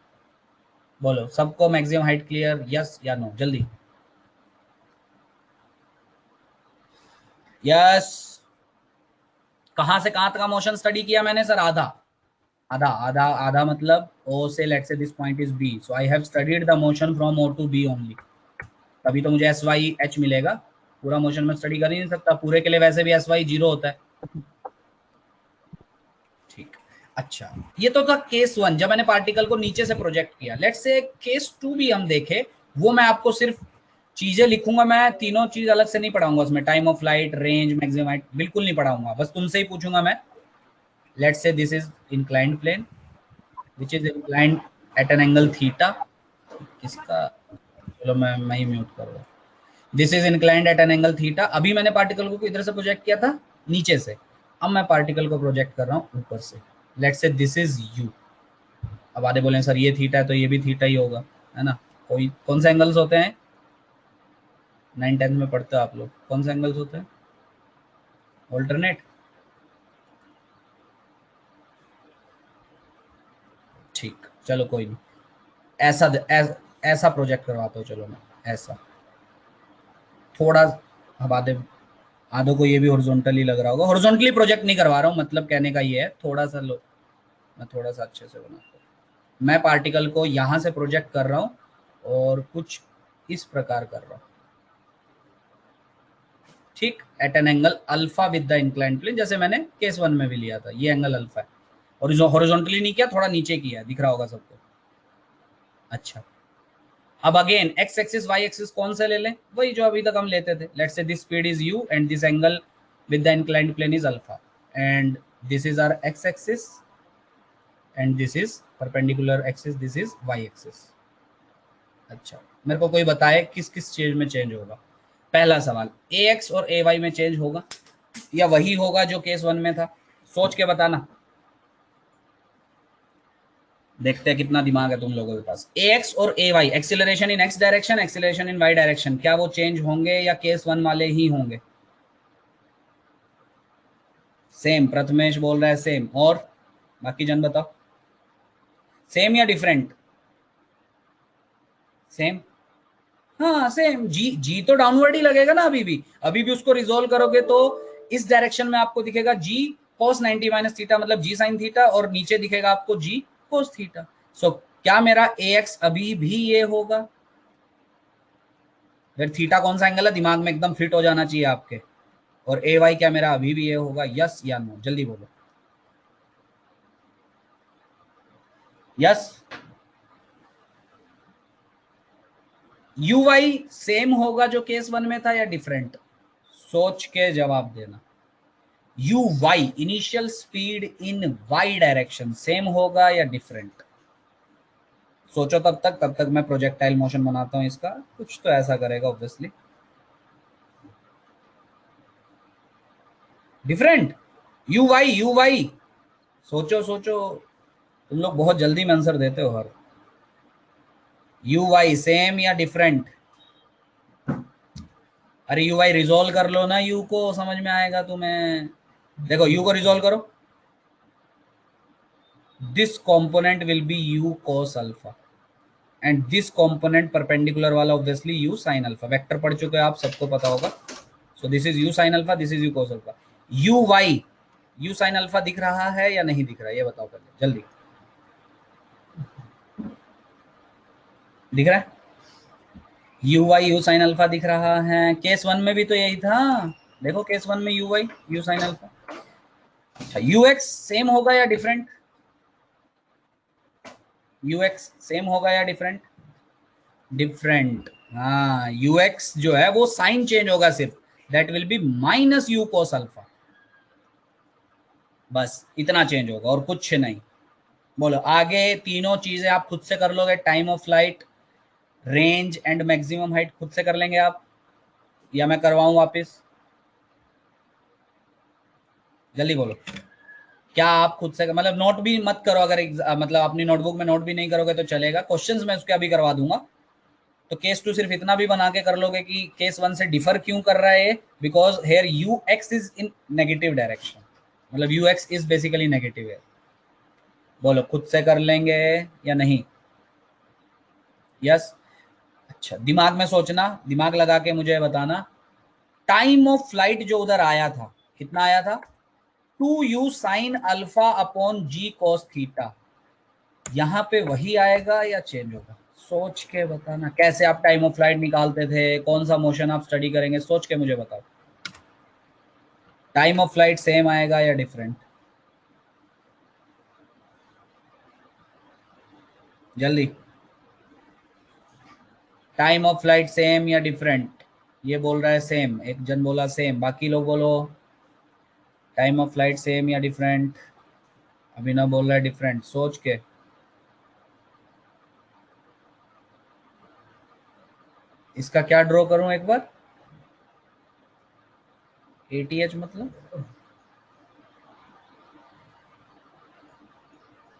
बोलो सबको मैक्सिमम हाइट क्लियर, यस या नो, जल्दी। यस। कहाँ से कहाँ तक का मोशन स्टडी किया मैंने सर? आधा आधा आधा आधा मतलब ओ से, let's say this point is B, so I have studied the motion from O to B only. तभी तो मुझे एस वाई एच मिलेगा। पूरा मोशन में स्टडी कर ही नहीं सकता, पूरे के लिए वैसे भी एस वाई जीरो होता है। ठीक। अच्छा, ये तो था केस 1 जब मैंने पार्टिकल को नीचे से प्रोजेक्ट किया। लेट्स से केस 2 भी हम देखें, वो मैं आपको सिर्फ चीजें लिखूंगा, मैं तीनों चीज अलग से नहीं पढ़ाऊंगा उसमें। Time of light, range, maximum height बिल्कुल नहीं पढ़ाऊंगा, बस तुमसे ही पूछूंगा मैं। Let's say this is inclined plane which is inclined at an angle theta. किसका? चलो मैं ही म्यूट कर रहा हूँ। This is inclined at an angle theta. अभी मैंने पार्टिकल को इधर से प्रोजेक्ट किया था नीचे से, अब मैं पार्टिकल को प्रोजेक्ट कर रहा हूँ ऊपर से। Let's say this is you. अब आधे बोले सर ये थीटा है तो ये भी थीटा ही होगा, है ना? कोई कौन से एंगल्स होते हैं? 9 10 में पढ़ते हो आप लोग, कौन से एंगल्स होते हैं? ऑल्टरनेट। ठीक, चलो कोई नहीं। ऐसा प्रोजेक्ट करवाता हूँ, चलो मैं ऐसा थोड़ा, अब आधों को ये भी हॉरिजॉन्टली लग रहा होगा, हॉरिजॉन्टली प्रोजेक्ट नहीं करवा रहा हूँ, मतलब कहने का ये है थोड़ा सा लो, मैं थोड़ा सा अच्छे से बनाता हूँ। मैं पार्टिकल को यहाँ से प्रोजेक्ट कर रहा हूँ और कुछ इस प्रकार कर रहा हूँ, ठीक, at an angle alpha with the inclined plane, जैसे मैंने केस 1 में भी लिया था, ये एंगल अल्फा है, और हॉरिजॉन्टली नहीं किया, थोड़ा नीचे किया, दिख रहा होगा सबको। अच्छा, अब again x axis y axis कौन से ले लें, वही जो अभी तक हम लेते थे, let's say this speed is u and this angle with the inclined plane is alpha, and this is our x axis and this is perpendicular axis, this is y axis. अच्छा, मेरे को कोई बताए किस किस चीज में चेंज होगा। पहला सवाल, ए एक्स और ए वाई में चेंज होगा या वही होगा जो केस 1 में था, सोच के बताना, देखते हैं कितना दिमाग है तुम लोगों के पास। ए एक्स और a y, acceleration in x direction, acceleration in Y direction, क्या वो चेंज होंगे या केस 1 वाले ही होंगे? सेम, प्रथमेश बोल रहा है सेम, और बाकी जन बताओ, सेम या डिफरेंट? सेम, हाँ सेम, जी जी तो डाउनवर्ड ही लगेगा ना, अभी भी उसको रिजोल्व करोगे तो इस डायरेक्शन में आपको दिखेगा जी cos 90 माइनस थीटा, मतलब जी साइन थीटा, और नीचे दिखेगा आपको जी cos थीटा। सो क्या मेरा ए एक्स अभी भी ये होगा? फिर थीटा कौन सा एंगल है, दिमाग में एकदम फिट हो जाना चाहिए आपके। और ए वाई क्या मेरा अभी भी ये होगा, यस या नो, जल्दी बोलो। यस, यू वाई सेम होगा जो केस 1 में था या डिफरेंट? सोच के जवाब देना। U Y initial speed in Y direction same होगा या डिफरेंट? सोचो तब तक मैं प्रोजेक्टाइल मोशन बनाता हूं इसका, कुछ तो ऐसा करेगा ऑब्वियसली। डिफरेंट, यू वाई, सोचो सोचो, तुम लोग बहुत जल्दी में आंसर देते हो हर। यू वाई सेम या डिफरेंट? अरे यू वाई रिजोल्व कर लो ना, यू को समझ में आएगा तुम्हें। देखो यू को रिजोल्व करो, this component will be u cos alpha and this component perpendicular वाला obviously u sin alpha, vector पढ़ चुके हो आप, सबको पता होगा। So this is u sin alpha, this is u cos alpha. U y, u sin alpha दिख रहा है या नहीं दिख रहा है, ये बताओ पहले जल्दी। दिख रहा है, U y u sin alpha दिख रहा है, केस 1 में भी तो यही था, देखो केस 1 में you y u sin alpha. अच्छा, यू एक्स सेम होगा या डिफरेंट? यू एक्स सेम होगा या डिफरेंट? डिफरेंट, हाँ, यू एक्स जो है वो साइन चेंज होगा सिर्फ, that will B minus you cos alpha, बस इतना चेंज होगा और कुछ नहीं। बोलो आगे तीनों चीजें आप खुद से कर लोगे, time of flight, range and maximum height खुद से कर लेंगे आप, या मैं करवाऊं वापस? जल्दी बोलो, क्या आप खुद से, मतलब नोट भी मत करो, अगर मतलब अपनी नोटबुक में नोट भी नहीं करोगे तो चलेगा, क्वेश्चंस मैं उसके अभी करवा दूंगा। तो केस 2 सिर्फ इतना भी बना के कर लोगे कि केस 1 से डिफर क्यों कर रहा है, because here u x is in negative direction, मतलब u x is basically negative है। बोलो खुद से कर लेंगे या नहीं? यस। अच्छा, दिमाग में सोचना, दिमाग लगा के मुझे बताना, टाइम ऑफ फ्लाइट जो उधर आया था, कितना आया था? 2u साइन अल्फा अपॉन जी कॉस थीटा, यहाँ पे वही आएगा या चेंज होगा? सोच के बताना, कैसे आप टाइम ऑफ फ्लाइट निकालते थे, कौन सा मोशन आप स्टडी करेंगे, सोच के मुझे बताओ। टाइम ऑफ फ्लाइट सेम आएगा या डिफरेंट? जल्दी, टाइम ऑफ फ्लाइट सेम या डिफरेंट? ये बोल रहा है सेम, एक जन बोला सेम, बाकी लोग बोलो टाइम ऑफ फ्लाइट सेम या डिफरेंट। अभिनव बोल रहा है डिफरेंट, सोच के। इसका क्या ड्रॉ करूं एक बार, एटीएच मतलब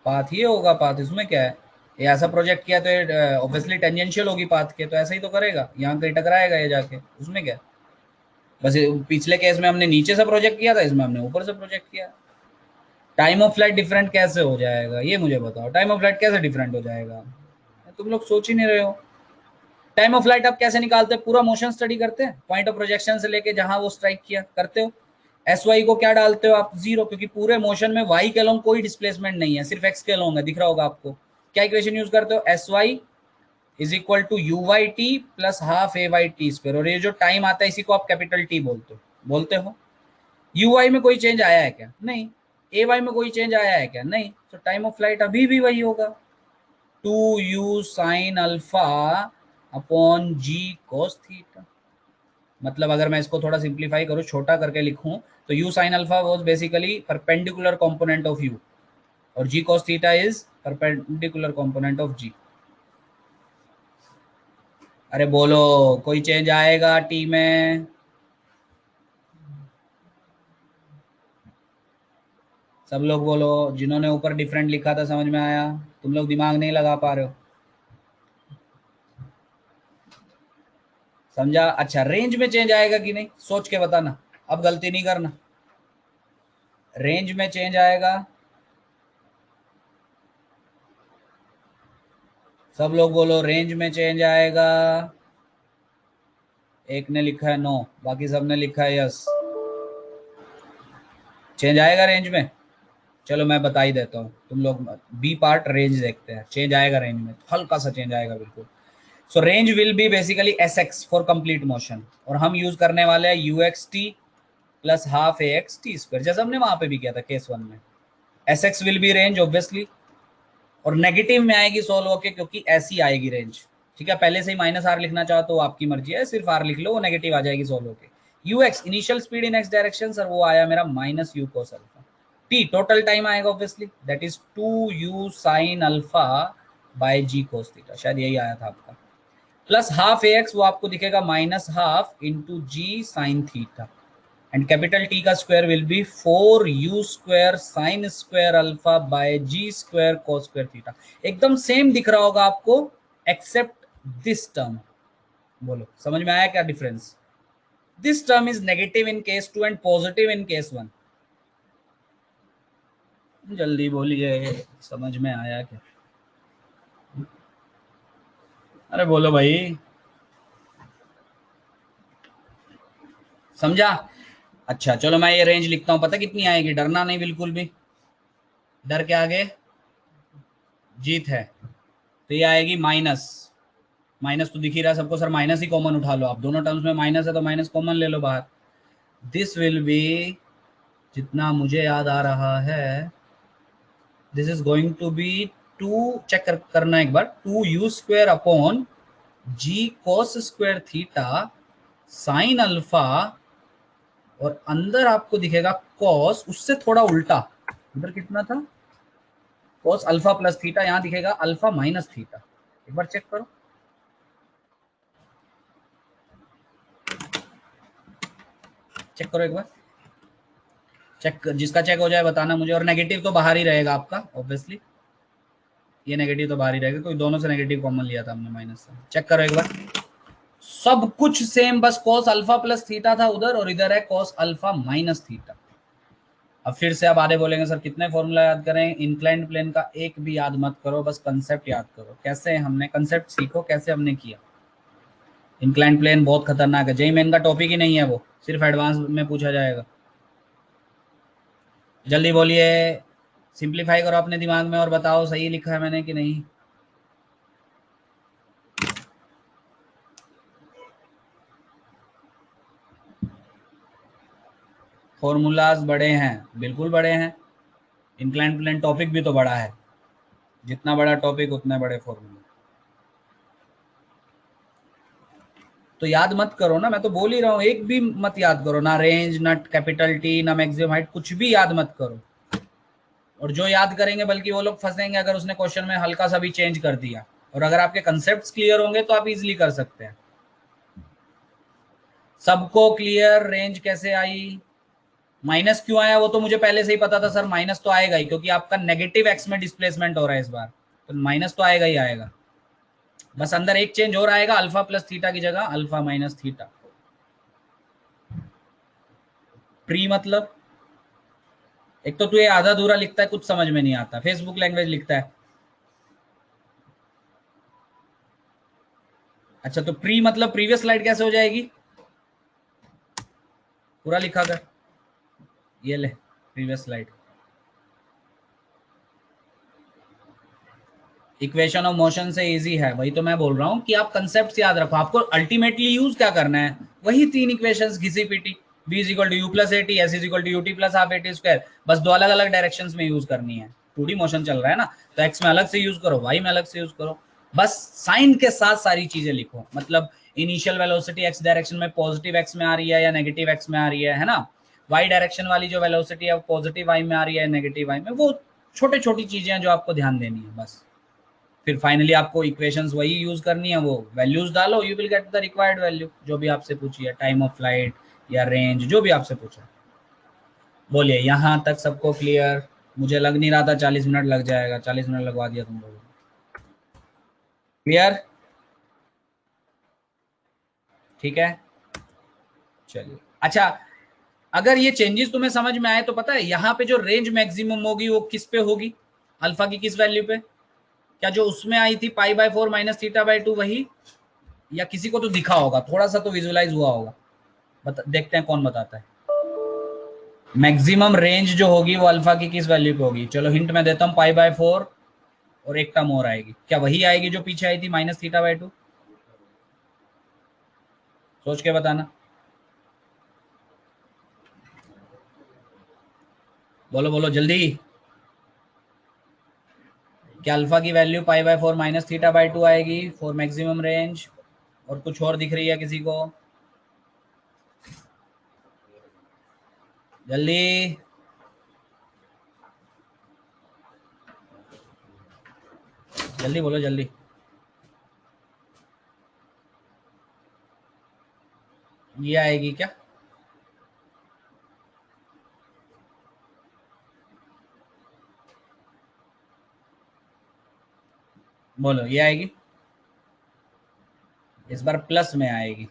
पाथ ये होगा, पाथ इसमें क्या है, ये ऐसा प्रोजेक्ट किया तो ऑब्वियसली टेंजेंशियल होगी पाथ के, तो ऐसा ही तो करेगा, यहाँ कहीं टकराएगा ये जाके, उसमें क्या। बस पिछले केस में हमने नीचे से प्रोजेक्ट किया था, इसमें हमने ऊपर से प्रोजेक्ट किया। टाइम ऑफ फ्लाइट डिफरेंट कैसे हो जाएगा, ये मुझे बताओ, टाइम ऑफ फ्लाइट कैसे डिफरेंट हो जाएगा? तुम लोग सोच ही नहीं रहे हो। टाइम ऑफ फ्लाइट आप कैसे निकालते हैं? पूरा मोशन स्टडी करते हैं, पॉइंट ऑफ प्रोजेक्शन से लेके जहां वो स्ट्राइक किया करते हो। एस वाई को क्या डालते हो आप? 0, क्योंकि पूरे मोशन में वाई के अलोंग कोई डिस्प्लेसमेंट नहीं है, सिर्फ एक्स के अलोंग है, दिख रहा होगा आपको। क्या इक्वेशन यूज करते हो? S y is equal to u y t plus half A y t square, और ये जो टाइम आता है इसी को आप कैपिटल टी बोलते हो। यू वाई में कोई चेंज आया है क्या? नहीं। ए वाई में कोई चेंज आया है क्या? नहीं। तो टाइम ऑफ फ्लाइट अभी भी वही होगा, 2u sine alpha upon g cos theta. मतलब अगर मैं इसको थोड़ा सिंप्लीफाई करूं, छोटा करके लिखूं, तो u sine alpha was basically perpendicular component of u, और g cos theta is perpendicular component of g। अरे बोलो, कोई चेंज आएगा टी में? सब लोग बोलो, जिन्होंने ऊपर डिफरेंट लिखा था समझ में आया? तुम लोग दिमाग नहीं लगा पा रहे हो, समझा? अच्छा, रेंज में चेंज आएगा कि नहीं सोच के बताना, अब गलती नहीं करना। रेंज में चेंज आएगा? सब लोग बोलो, रेंज में चेंज आएगा। एक ने लिखा है नो, बाकी सब ने लिखा है यस। चेंज आएगा रेंज में? चलो मैं बता ही देता हूँ, तुम लोग बी पार्ट रेंज देखते हैं। चेंज आएगा रेंज में, हल्का सा चेंज आएगा बिल्कुल। सो range will B basically S x for complete motion, और हम यूज करने वाले हैं u x T plus half a x T square, जैसे हमने वहां पे भी किया था केस 1 में। S x will B range obviously, और नेगेटिव में आएगी सोल्व होके, क्योंकि ऐसी आएगी रेंज। ठीक है, पहले से ही माइनस आर लिखना चाहो तो आपकी मर्जी है, सिर्फ आर लिख लो, वो नेगेटिव आ जाएगी सोल्व होके। U x initial speed in x direction, sir वो आया मेरा minus u cos alpha. T total time आएगा obviously, that is 2u sine alpha by g cos theta, शायद यही आया था आपका। प्लस हाफ ए एक्स, वो आपको दिखेगा minus half into g sine theta, and capital T का square will be 4u square sine square alpha by g square cos square theta. एकदम सेम दिख रहा होगा आपको, एक्सेप्ट दिस टर्म। बोलो समझ में आया क्या difference? This term is negative in case 2 and positive in case 1। जल्दी बोलिए, समझ में आया क्या? अरे बोलो भाई, समझा? अच्छा चलो मैं ये रेंज लिखता हूं, पता कितनी आएगी? डरना नहीं बिल्कुल भी, डर के आगे जीत है। तो ये आएगी माइनस, माइनस तो दिख ही रहा है सबको, सर माइनस ही कॉमन उठा लो आप, दोनों टर्म्स में माइनस है तो माइनस कॉमन ले लो बाहर। दिस विल बी, जितना मुझे याद आ रहा है, this is going to be 2, check करना एक बार, 2u square upon g cos square theta sine alpha, और अंदर आपको दिखेगा कॉस, उससे थोड़ा उल्टा, उधर कितना था? कॉस अल्फा प्लस थीटा, यहां दिखेगा अल्फा माइनस थीटा। एक बार चेक करो, चेक करो एक बार, चेक, जिसका चेक हो जाए बताना मुझे। और नेगेटिव तो बाहर ही रहेगा आपका ऑब्वियसली, ये नेगेटिव तो बाहर ही रहेगा क्योंकि दोनों से नेगेटिव कॉमन लिया था हमने माइनस से। चेक करो एक बार, सब कुछ सेम, बस कॉस अल्फा प्लस थीटा था उधर, और इधर है कॉस अल्फा माइनस थीटा। अब फिर से आप आधे बोलेंगे सर कितने फॉर्मूला याद करें? इंक्लाइंड प्लेन का एक भी याद मत करो, बस कंसेप्ट याद करो, कैसे हमने कंसेप्ट सीखो, कैसे हमने किया। इंक्लाइंड प्लेन बहुत खतरनाक है, जेई मेन का टॉपिक ही नहीं है वो, सिर्फ एडवांस में पूछा जाएगा। जल्दी बोलिए, सिंप्लीफाई करो अपने दिमाग में और बताओ सही लिखा है मैंने कि नहीं। फॉर्मूलाज बड़े हैं, बिल्कुल बड़े हैं, इंक्लाइंड प्लेन टॉपिक भी तो बड़ा है, जितना बड़ा टॉपिक उतने बड़े फॉर्मूले। तो याद मत करो ना, मैं तो बोल ही रहा हूँ, एक भी मत याद करो, ना रेंज, ना कैपिटल टी, ना मैक्सिमम हाइट, कुछ भी याद मत करो। और जो याद करेंगे बल्कि वो लोग फंसेंगे अगर उसने क्वेश्चन में हल्का सा भी चेंज कर दिया। और अगर आपके कंसेप्ट क्लियर होंगे तो आप इजिली कर सकते हैं। सबको क्लियर रेंज कैसे आई? माइनस क्यों आया वो तो मुझे पहले से ही पता था सर, माइनस तो आएगा ही क्योंकि आपका नेगेटिव एक्स में डिस्प्लेसमेंट हो रहा है इस बार, तो माइनस तो आएगा ही आएगा। बस अंदर एक चेंज हो रहा है, अल्फा प्लस थीटा की जगह अल्फा माइनस थीटा। प्री मतलब, एक तो तू ये आधा अधूरा लिखता है, कुछ समझ में नहीं आता, फेसबुक लैंग्वेज लिखता है। अच्छा तो प्री मतलब प्रीवियस स्लाइड कैसे हो जाएगी, पूरा लिखा कर, ये ले previous slide. Equation of motion से इजी है, वही तो मैं बोल रहा हूँ कि आप कंसेप्ट याद रखो, आपको अल्टीमेटली यूज क्या करना है, वही तीन इक्वेशंस घिसी पीटी, v is equal to u plus a t, s is equal to u t plus half a t square, बस दो अलग अलग डायरेक्शंस में यूज करनी है। 2D मोशन चल रहा है ना, तो एक्स में अलग से यूज करो, वाई में अलग से यूज करो, बस साइन के साथ सारी चीजें लिखो। मतलब इनिशियल वेलोसिटी एक्स डायरेक्शन में पॉजिटिव एक्स में आ रही है या नेगेटिव एक्स में आ रही है ना, वाई डायरेक्शन वाली जो वेलोसिटी है वो पॉजिटिव वाई में आ रही है नेगेटिव वाई में, वो छोटी छोटी चीजें हैं जो आपको ध्यान देनी है बस। फिर फाइनली आपको इक्वेशंस वही यूज करनी है, वो वैल्यूज डालो, you will get the required value, जो भी आपसे पूछी है, टाइम ऑफ फ्लाइट या रेंज, जो भी आपसे पूछा। बोलिए यहाँ तक सबको क्लियर? मुझे लग नहीं रहा था 40 मिनट लग जाएगा, 40 मिनट लगवा दिया तुम लोगों ने। क्लियर? ठीक है, चलिए। अच्छा, अगर ये चेंजेस तुम्हें समझ में आए तो पता है यहाँ पे जो रेंज मैक्सिमम होगी वो किस पे होगी, अल्फा की किस वैल्यू पे? क्या जो उसमें आई थी पाई/4 माइनस थीटा बाई 2 वही, या किसी को तो दिखा होगा, थोड़ा सा तो विजुअलाइज हुआ होगा, देखते हैं कौन बताता है। मैक्सिमम रेंज जो होगी वो अल्फा की किस वैल्यू पे होगी? चलो हिंट में देता हूँ, पाई/4 और एक टर्म और आएगी, क्या वही आएगी जो पीछे आई थी माइनस थीटा बाई 2? सोच के बताना, बोलो बोलो जल्दी। क्या अल्फा की वैल्यू पाई/4 माइनस थीटा बाई 2 आएगी फॉर मैक्सिमम रेंज? और कुछ और दिख रही है किसी को? जल्दी जल्दी बोलो जल्दी। ये आएगी क्या? बोलो, ये आएगी? इस बार प्लस में आएगी।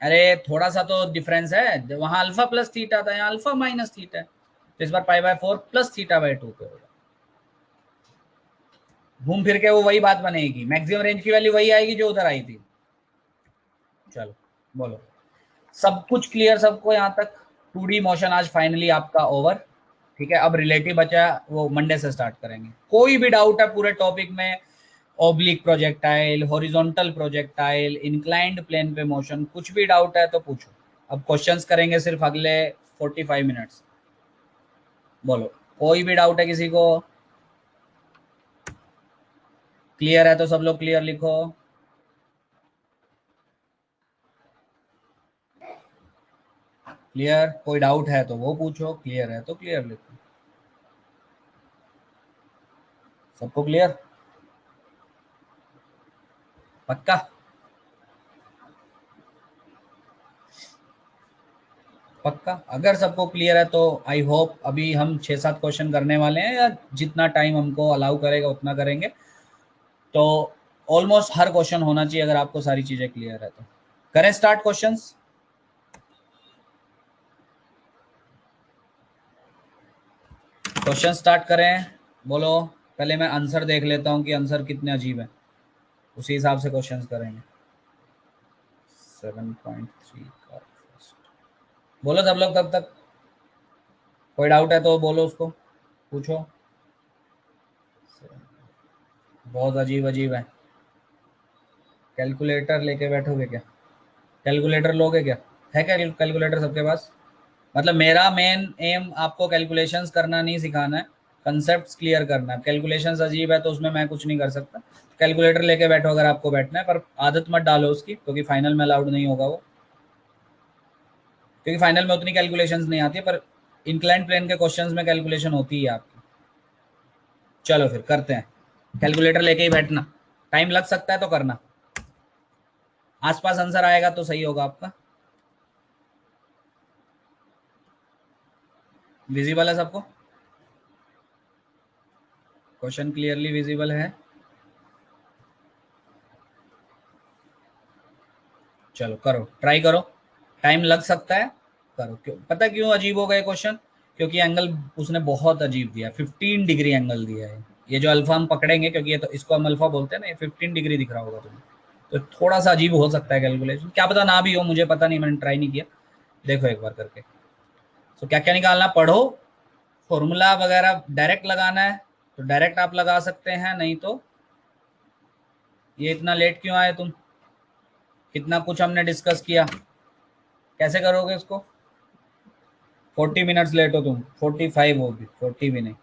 अरे थोड़ा सा तो डिफरेंस है, वहां अल्फा प्लस थीटा था, यहाँ अल्फा माइनस थीटा है, तो इस बार पाई/4 प्लस थीटा बाई 2 पे होगा। घूम फिर के वो वही बात बनेगी, मैक्सिमम रेंज की वैल्यू वही आएगी जो उधर आई थी। चलो बोलो, सब कुछ क्लियर सबको यहाँ तक? 2D मोशन आज फाइनली आपका ओवर। ठीक है, अब रिलेटिव बचा, वो मंडे से स्टार्ट करेंगे। कोई भी डाउट है पूरे टॉपिक में, oblique projectile, horizontal projectile, inclined plane पे मोशन, कुछ भी डाउट है तो पूछो। अब क्वेश्चंस करेंगे सिर्फ अगले 45 मिनट्स। बोलो, कोई भी डाउट है किसी को? क्लियर है तो सब लोग क्लियर लिखो। क्लियर? कोई डाउट है तो वो पूछो, क्लियर है तो क्लियर लिखो। सबको क्लियर? पक्का? पक्का? अगर सबको क्लियर है तो आई होप अभी हम 6-7 क्वेश्चन करने वाले हैं, या जितना टाइम हमको अलाउ करेगा उतना करेंगे। तो ऑलमोस्ट हर क्वेश्चन होना चाहिए अगर आपको सारी चीजें क्लियर है तो। करें स्टार्ट क्वेश्चंस? क्वेश्चन स्टार्ट करें? बोलो। पहले मैं आंसर देख लेता हूँ कि आंसर कितने अजीब है, उसी हिसाब से क्वेश्चंस करेंगे। 7.3 का फर्स्ट। बोलो सब लोग तब तक, कोई डाउट है तो बोलो, उसको पूछो। बहुत अजीब अजीब है। कैलकुलेटर लेके बैठोगे क्या? कैलकुलेटर लोगे क्या? है क्या कैलकुलेटर सबके पास? मतलब मेरा मेन एम आपको कैलकुलेशंस करना नहीं सिखाना है, कंसेप्ट्स क्लियर करना है। कैलकुलेशंस अजीब है तो उसमें मैं कुछ नहीं कर सकता। कैलकुलेटर लेके बैठो अगर आपको बैठना है, पर आदत मत डालो उसकी, क्योंकि फाइनल में अलाउड नहीं होगा वो, क्योंकि फाइनल में उतनी कैलकुलेशंस नहीं आती है, पर इंक्लाइन प्लेन के क्वेश्चंस में कैलकुलेशन होती है आपकी। चलो फिर करते हैं, कैलकुलेटर लेके ही बैठना, टाइम लग सकता है तो करना, आसपास आंसर आएगा तो सही होगा आपका। विजिबल है सबको? क्वेश्चन क्लियरली विजिबल है? चलो करो, ट्राई करो, टाइम लग सकता है, करो। क्यों पता क्यों अजीब हो गए क्वेश्चन? क्योंकि एंगल उसने बहुत अजीब दिया, 15 डिग्री एंगल दिया है। ये जो अल्फा हम पकड़ेंगे, क्योंकि ये तो इसको हम अल्फा बोलते हैं ना, ये 15 डिग्री दिख रहा होगा तुम्हें। तो थोड़ा सा अजीब हो सकता है कैलकुलेशन, क्या पता ना भी हो, मुझे पता नहीं, मैंने ट्राई नहीं किया। देखो एक बार करके। तो क्या क्या निकालना, पढ़ो, फॉर्मूला वगैरह डायरेक्ट लगाना है तो डायरेक्ट आप लगा सकते हैं, नहीं तो ये इतना लेट क्यों आए तुम, कितना कुछ हमने डिस्कस किया, कैसे करोगे इसको। 40 मिनट्स लेट हो तुम, 45 होगी, 40 भी नहीं।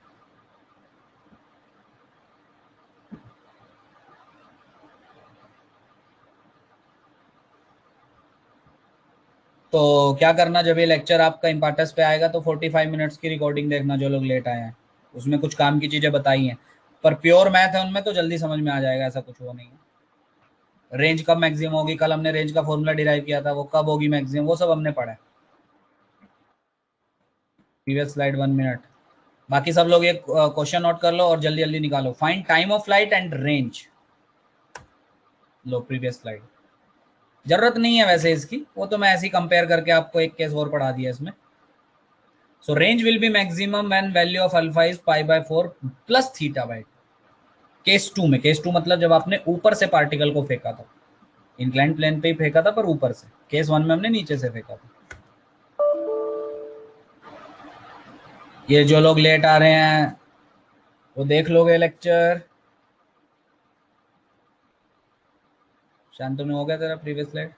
तो क्या करना, जब ये लेक्चर आपका इम्पार्टस पे आएगा तो 45 मिनट्स की रिकॉर्डिंग देखना, जो लोग लेट आए हैं उसमें कुछ काम की चीजें बताई हैं, पर प्योर मैथ है उनमें तो जल्दी समझ में आ जाएगा, ऐसा कुछ वो नहीं है। रेंज कब मैक्सिमम होगी, कल हमने रेंज का फॉर्मूला डिराइव किया था, वो कब होगी मैक्सिमम, वो सब हमने पढ़ा है। Previous slide 1 minute. बाकी सब लोग ये क्वेश्चन नोट कर लो और जल्दी जल्दी निकालो। Find time of flight and range. Low previous slide, जरूरत नहीं है वैसे इसकी, वो तो मैं ऐसे ही कंपेयर करके आपको एक केस और पढ़ा दिया इसमें। So range will be maximum when value of alpha is π/4 plus थीटा/2। केस 2 में, केस 2 मतलब जब आपने ऊपर से पार्टिकल को फेंका था, इंक्लाइन प्लेन पे ही फेंका था पर ऊपर से। केस 1 में हमने नीचे से फेंका था। ये जो लोग लेट आ रहे हैं वो देख लोगे लेक्चर। शांतनु हो गया तेरा प्रीवियस स्लाइड।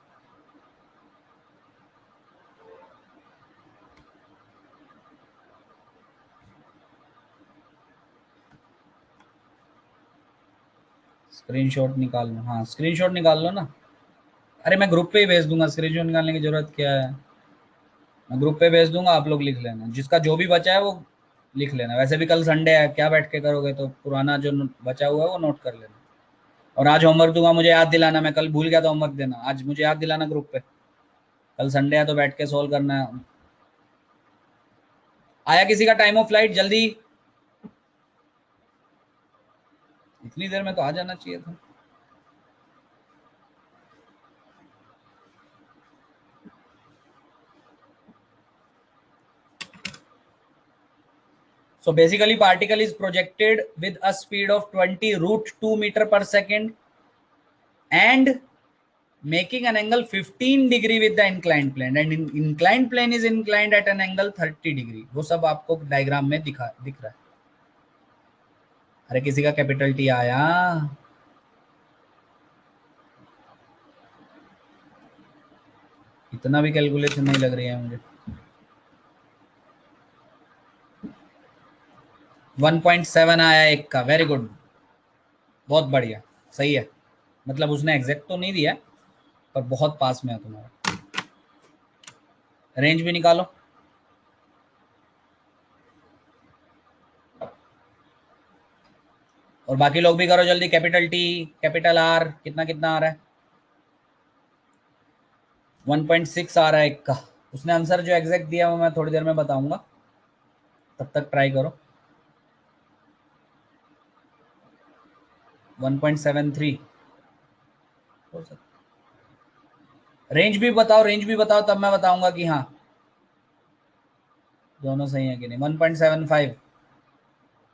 स्क्रीनशॉट निकाल लो, हाँ स्क्रीनशॉट निकाल लो ना। अरे मैं ग्रुप पे ही भेज दूंगा, स्क्रीनशॉट निकालने की जरूरत क्या है। मैं ग्रुप पे भेज दूंगा, आप लोग लिख लेना, जिसका जो भी बचा है वो लिख लेना। वैसे भी कल संडे है, क्या बैठ के करोगे, तो पुराना जो बचा हुआ है वो नोट कर लेना। और आज होमवर्क दूंगा, मुझे याद दिलाना, मैं कल भूल गया था होमवर्क देना, आज मुझे याद दिलाना ग्रुप पे। कल संडे है तो बैठ के सोल्व करना है। आया किसी का टाइम ऑफ फ्लाइट, जल्दी। इतनी देर में तो आ जाना चाहिए था। So basically particle is projected with a speed of 20√2 meter per second and making an angle 15 degree with the inclined plane, and inclined plane is inclined at an angle 30 degree। वो सब आपको डायग्राम में दिख रहा है। अरे किसी का कैपिटल टी आया। इतना भी कैलकुलेशन नहीं लग रही है मुझे। 1.7 आया एक का, वेरी गुड, बहुत बढ़िया, सही है। मतलब उसने एग्जैक्ट तो नहीं दिया पर बहुत पास में है तुम्हारा। रेंज भी निकालो। और बाकी लोग भी करो जल्दी। कैपिटल टी, कैपिटल आर, कितना कितना आ रहा है। 1.6 आ रहा है एक का। उसने आंसर जो एग्जैक्ट दिया वो मैं थोड़ी देर में बताऊंगा, तब तक ट्राई करो। 1.73 हो सकता। रेंज भी बताओ, रेंज भी बताओ, तब मैं बताऊंगा कि हाँ दोनों सही है कि नहीं। 1.75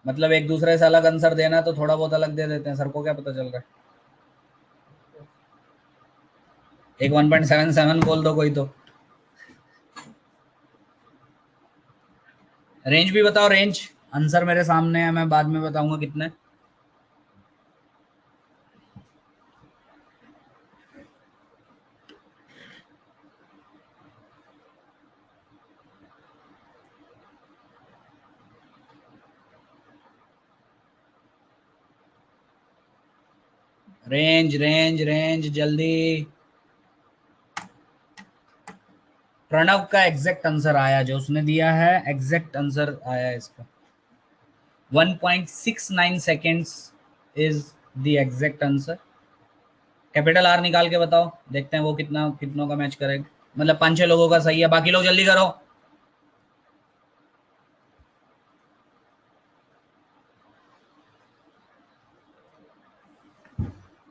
मतलब एक दूसरे से अलग आंसर देना, तो थोड़ा बहुत अलग दे देते हैं, सर को क्या पता चल रहा है। एक 1.77 बोल दो कोई तो। रेंज भी बताओ, रेंज। आंसर मेरे सामने है, मैं बाद में बताऊंगा कितने। रेंज रेंज रेंज जल्दी। प्रणव का एग्जैक्ट आंसर आया, जो उसने दिया है एग्जैक्ट आंसर आया है इसका। 1.69 seconds is the exact answer. Capital R निकाल के बताओ, देखते हैं वो कितना कितनों का मैच करेगा। मतलब 5-6 लोगों का सही है, बाकी लोग जल्दी करो।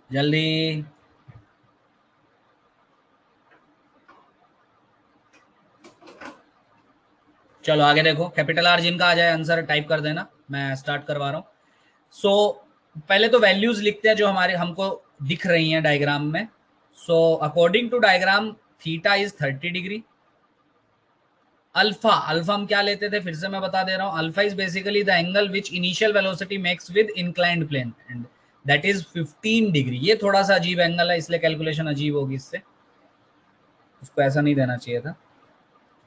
जल्दी। चलो आगे देखो। कैपिटल आर जिनका आ जाए आंसर टाइप कर देना, मैं स्टार्ट करवा रहा हूँ। सो पहले तो वैल्यूज लिखते हैं जो हमारे हमको दिख रही हैं डायग्राम में. So according to diagram theta is 30 degree. Alpha हम क्या लेते थे, फिर से मैं बता दे रहा हूं. Alpha is basically the angle which initial velocity makes with inclined plane and that is 15 degree. ये थोड़ा सा अजीब एंगल है, इसलिए कैलकुलेशन अजीब होगी इससे. उसको ऐसा नहीं देना चाहिए था.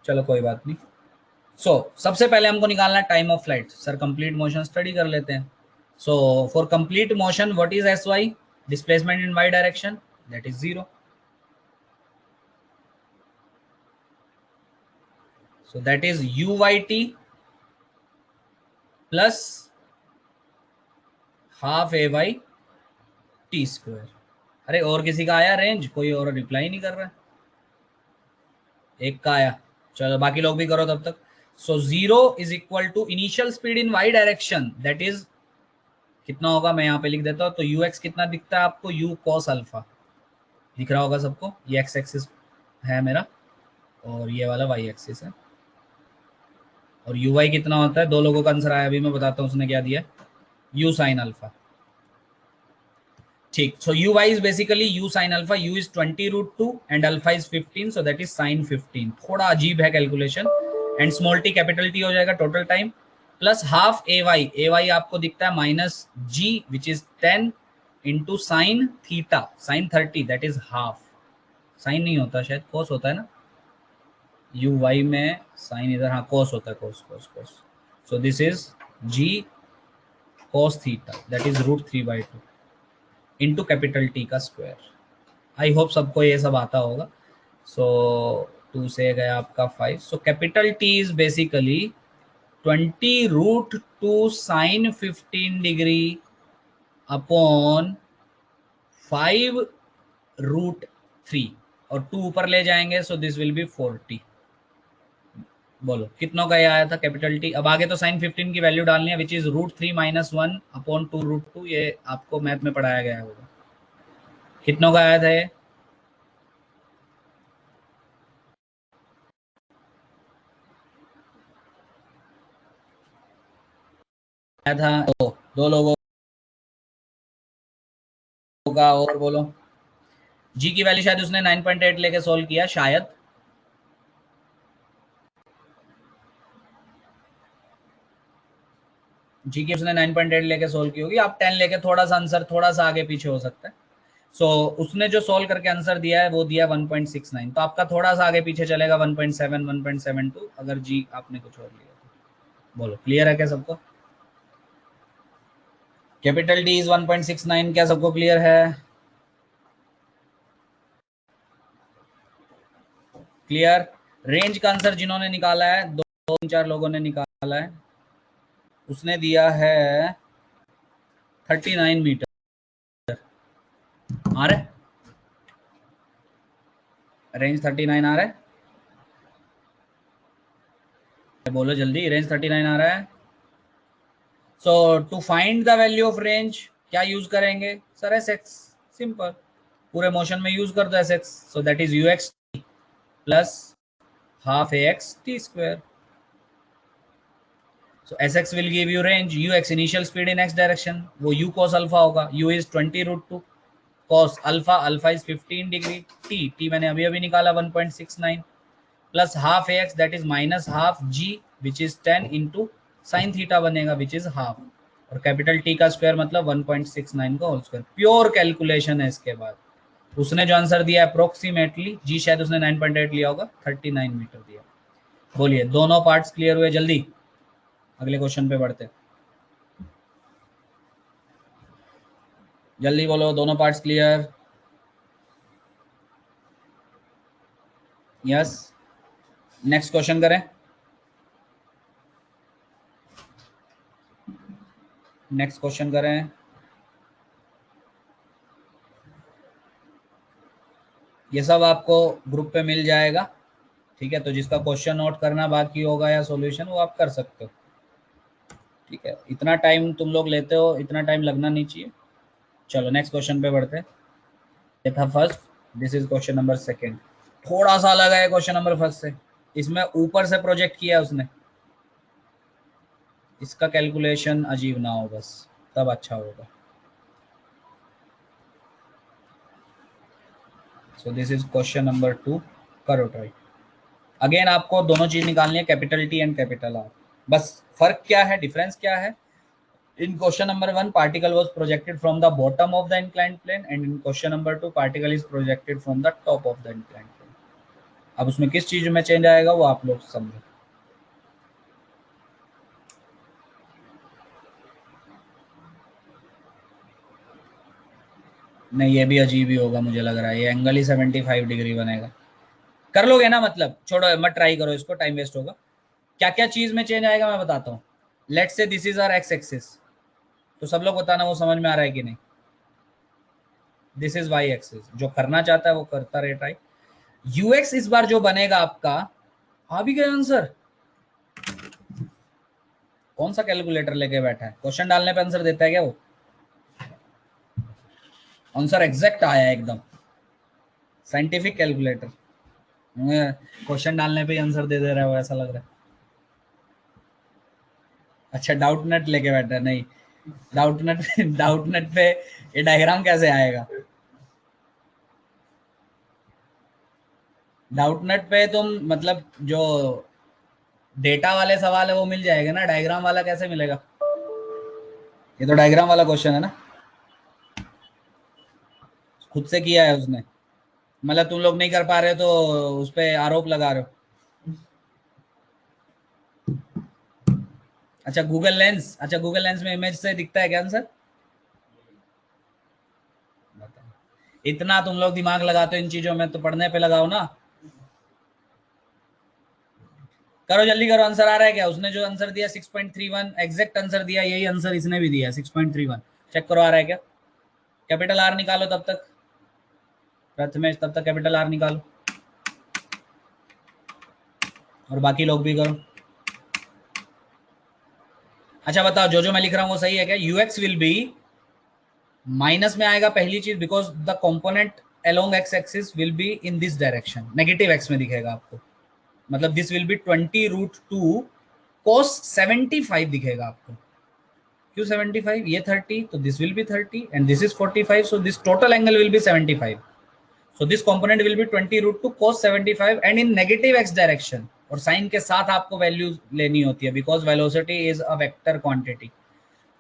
चलो कोई बात नहीं. सबसे पहले हमको निकालना है time of flight. Sir complete motion study कर लेते हैं. So for complete motion what is s Y, displacement in Y direction, that is 0. So that is uyt plus half A y t square. अरे और किसी का आया range? कोई और रिप्लाई नहीं कर रहा है. एक का आया. चलो बाकी लोग भी करो तब तक. So 0 is equal to initial speed in Y direction, that is कितना होगा, मैं यहाँ पे लिख देता हूँ. तो यू एक्स कितना दिखता है आपको, यू कॉस अल्फा दिख रहा होगा सबको. ये एक्स एक्सिस है मेरा और ये वाला वाई एक्सिस है. और यू वाई कितना होता है, दो लोगों का आंसर आया, अभी मैं बताता हूँ उसने क्या दिया. U sine alpha. ठीक. So u y is basically u sine alpha. U is 20√2 and alpha is 15, so that is sine 15. थोड़ा अजीब है calculation. And small t capital t हो जाएगा टोटल टाइम प्लस हाफ ए वाई आपको दिखता है minus g which is 10 into sine theta sine 30, that is half. Sine नहीं होता शायद, कोस होता है ना. यू वाई में साइन इधर, हाँ कोस होता है, cos cos cos. So this is g cos theta, that is √3/2 into capital T का स्क्वायर. आई होप सबको ये सब आता होगा. सो 2 से गया आपका 5. So capital T is basically 20√2 sine 15 degree upon 5√3 और 2 ऊपर ले जाएंगे. So this will be 40. बोलो कितनों का ये आया था कैपिटल टी. अब आगे तो साइन 15 की वैल्यू डालनी है विच इज √3 - 1 अपॉन 2√2. ये आपको मैथ में पढ़ाया गया होगा. कितनों का आया था ये, आया था दो लोगों का. और बोलो. जी की वैल्यू शायद उसने 9.8 लेके सोल्व किया शायद. जी की उसने 9.8 लेके सोल्व की होगी. आप 10 लेके थोड़ा सा आंसर थोड़ा सा आगे पीछे हो सकता है. सो उसने जो सोल्व करके आंसर दिया है वो दिया 1.69. तो आपका थोड़ा सा आगे पीछे चलेगा 1.7 1.72 अगर जी आपने कुछ और लिया तो. बोलो क्लियर है क्या सबको. Capital D is 1.69. क्या सबको क्लियर है? क्लियर. रेंज का आंसर जिन्होंने निकाला है, 2-4 लोगों ने निकाला है, उसने दिया है 39 मीटर. आ रहा है रेंज 39 आ रहा है. बोलो जल्दी, रेंज 39 आ रहा है. So to find the value of range क्या यूज करेंगे सर? S x. सिंपल. पूरे मोशन में यूज कर दो s x. So that is u x plus half a x T square. So Sx will give you range. Ux initial speed in x direction. वो u cos alpha होगा. U is 20√2 cos alpha is 15 degree. T मैंने अभी अभी निकाला 1.69 plus half ax that is minus half g which is 10 into sin theta बनेगा which is half. और capital T का square मतलब 1.69 का होल स्क्वायर. प्योर कैलकुलेशन है. इसके बाद उसने जो आंसर दिया अप्रोक्सीमेटली, जी शायद उसने 9.8 लिया होगा, 39 मीटर दिया. बोलिए दोनों पार्ट्स क्लियर हुए? जल्दी अगले क्वेश्चन पे बढ़ते. जल्दी बोलो दोनों parts clear. Yes. Next question करें. नेक्स्ट क्वेश्चन करें. ये सब आपको ग्रुप पे मिल जाएगा. ठीक है. तो जिसका क्वेश्चन नोट करना बाकी होगा या सॉल्यूशन, वो आप कर सकते हो. ठीक है. इतना टाइम तुम लोग लेते हो, इतना टाइम लगना नहीं चाहिए. चलो नेक्स्ट क्वेश्चन पे बढ़ते हैं. ये था first. This is question number second. थोड़ा सा अलग है क्वेश्चन नंबर फर्स्ट से. इसमें ऊपर से प्रोजेक्ट किया उसने. इसका कैलकुलेशन अजीब ना हो बस, तब अच्छा होगा. So this is question number 2, करो ट्राई। अगेन आपको दोनों चीज निकालनी है, capital T and capital R. बस फर्क क्या है, डिफरेंस क्या है? In question number 1, particle was projected from the bottom of the inclined plane, and in question number 2, particle is projected from the top of the inclined plane. अब उसमें किस चीज में चेंज आएगा वो आप लोग समझो। नहीं, ये भी अजीब ही होगा मुझे लग रहा है, ये एंगल ही 75 डिग्री बनेगा। कर लोगे ना, मतलब छोड़ो मत ट्राई करो इसको, टाइम वेस्ट होगा। क्या क्या चीज में चेंज आएगा मैं बताता हूँ। Let say this is our x axis, तो सब लोग बताना वो समझ में आ रहा है कि नहीं। दिस इज वाई एक्सिस, जो करना चाहता है वो करता रहे ट्राई। यूएक्स इस बार जो बनेगा आपका, आ भी गया आंसर। कौन सा कैलकुलेटर लेके बैठा है, क्वेश्चन डालने पे आंसर देता है क्या वो? आंसर एग्जैक्ट आया एकदम, साइंटिफिक कैलकुलेटर। क्वेश्चन डालने पे आंसर दे रहा है वो, ऐसा लग रहा है। अच्छा, डाउट नट लेके बैठा है? नहीं, डाउट नट डाउट नट पे ये डायग्राम कैसे आएगा? डाउट नट पे तुम मतलब जो डेटा वाले सवाल है वो मिल जाएगा ना, डायग्राम वाला कैसे मिलेगा? ये तो डायग्राम वाला क्वेश्चन है ना, खुद से किया है उसने। मतलब तुम लोग नहीं कर पा रहे हो तो उस पर आरोप लगा रहे हो। अच्छा गूगल लेंस, अच्छा गूगल लेंस में इमेज से दिखता है क्या आंसर? इतना तुम लोग दिमाग लगाते हो इन चीजों में तो पढ़ने पे लगाओ ना। करो जल्दी करो, आंसर आ रहा है क्या? उसने जो आंसर दिया 6.31 एग्जैक्ट आंसर दिया, यही आंसर इसने भी दिया 6.31। चेक करो आ रहा है क्या? कैपिटल आर निकालो तब तक, प्रथमेश तब तक कैपिटल आर निकालो, और बाकी लोग भी करो। अच्छा बताओ, जो मैं लिख रहा हूँ वो सही है क्या? यूएक्स विल बी, माइनस में आएगा पहली चीज, because the component along x axis will be in this direction, negative x में दिखेगा आपको। मतलब दिस विल बी 20√2 cos 75 दिखेगा आपको। क्यों 75? ये 30, तो this will B 30 and this is 45, so this total angle will B 75। So this component will B 20√2 cos 75 and in negative x direction, और साइन के साथ आपको वैल्यू लेनी होती है because velocity is a vector quantity.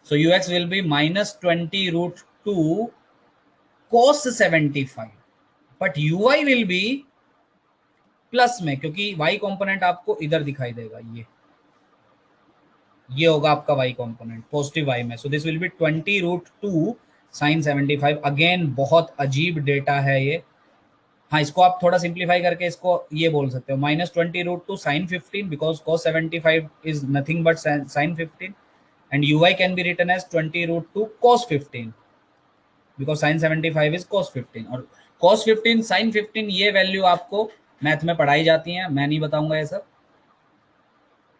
So ux will be -20√2 cos 75, but uy will be plus में, क्योंकि y component आपको इधर दिखाई देगा, ये होगा आपका y कंपोनेंट पॉजिटिव y में। सो this will B 20√2 sin 75। Again बहुत अजीब डेटा है ये। हाँ, इसको आप थोड़ा सिंप्लीफाई करके इसको ये बोल सकते हो -20√2 sin 15, because cos 75 is nothing but sin 15, and uy can be written as 20√2 cos 15 because sin 75 is cos 15, और cos 15 sin 15 ये वैल्यू आपको मैथ में पढ़ाई जाती है, मैं नहीं बताऊंगा ये सब।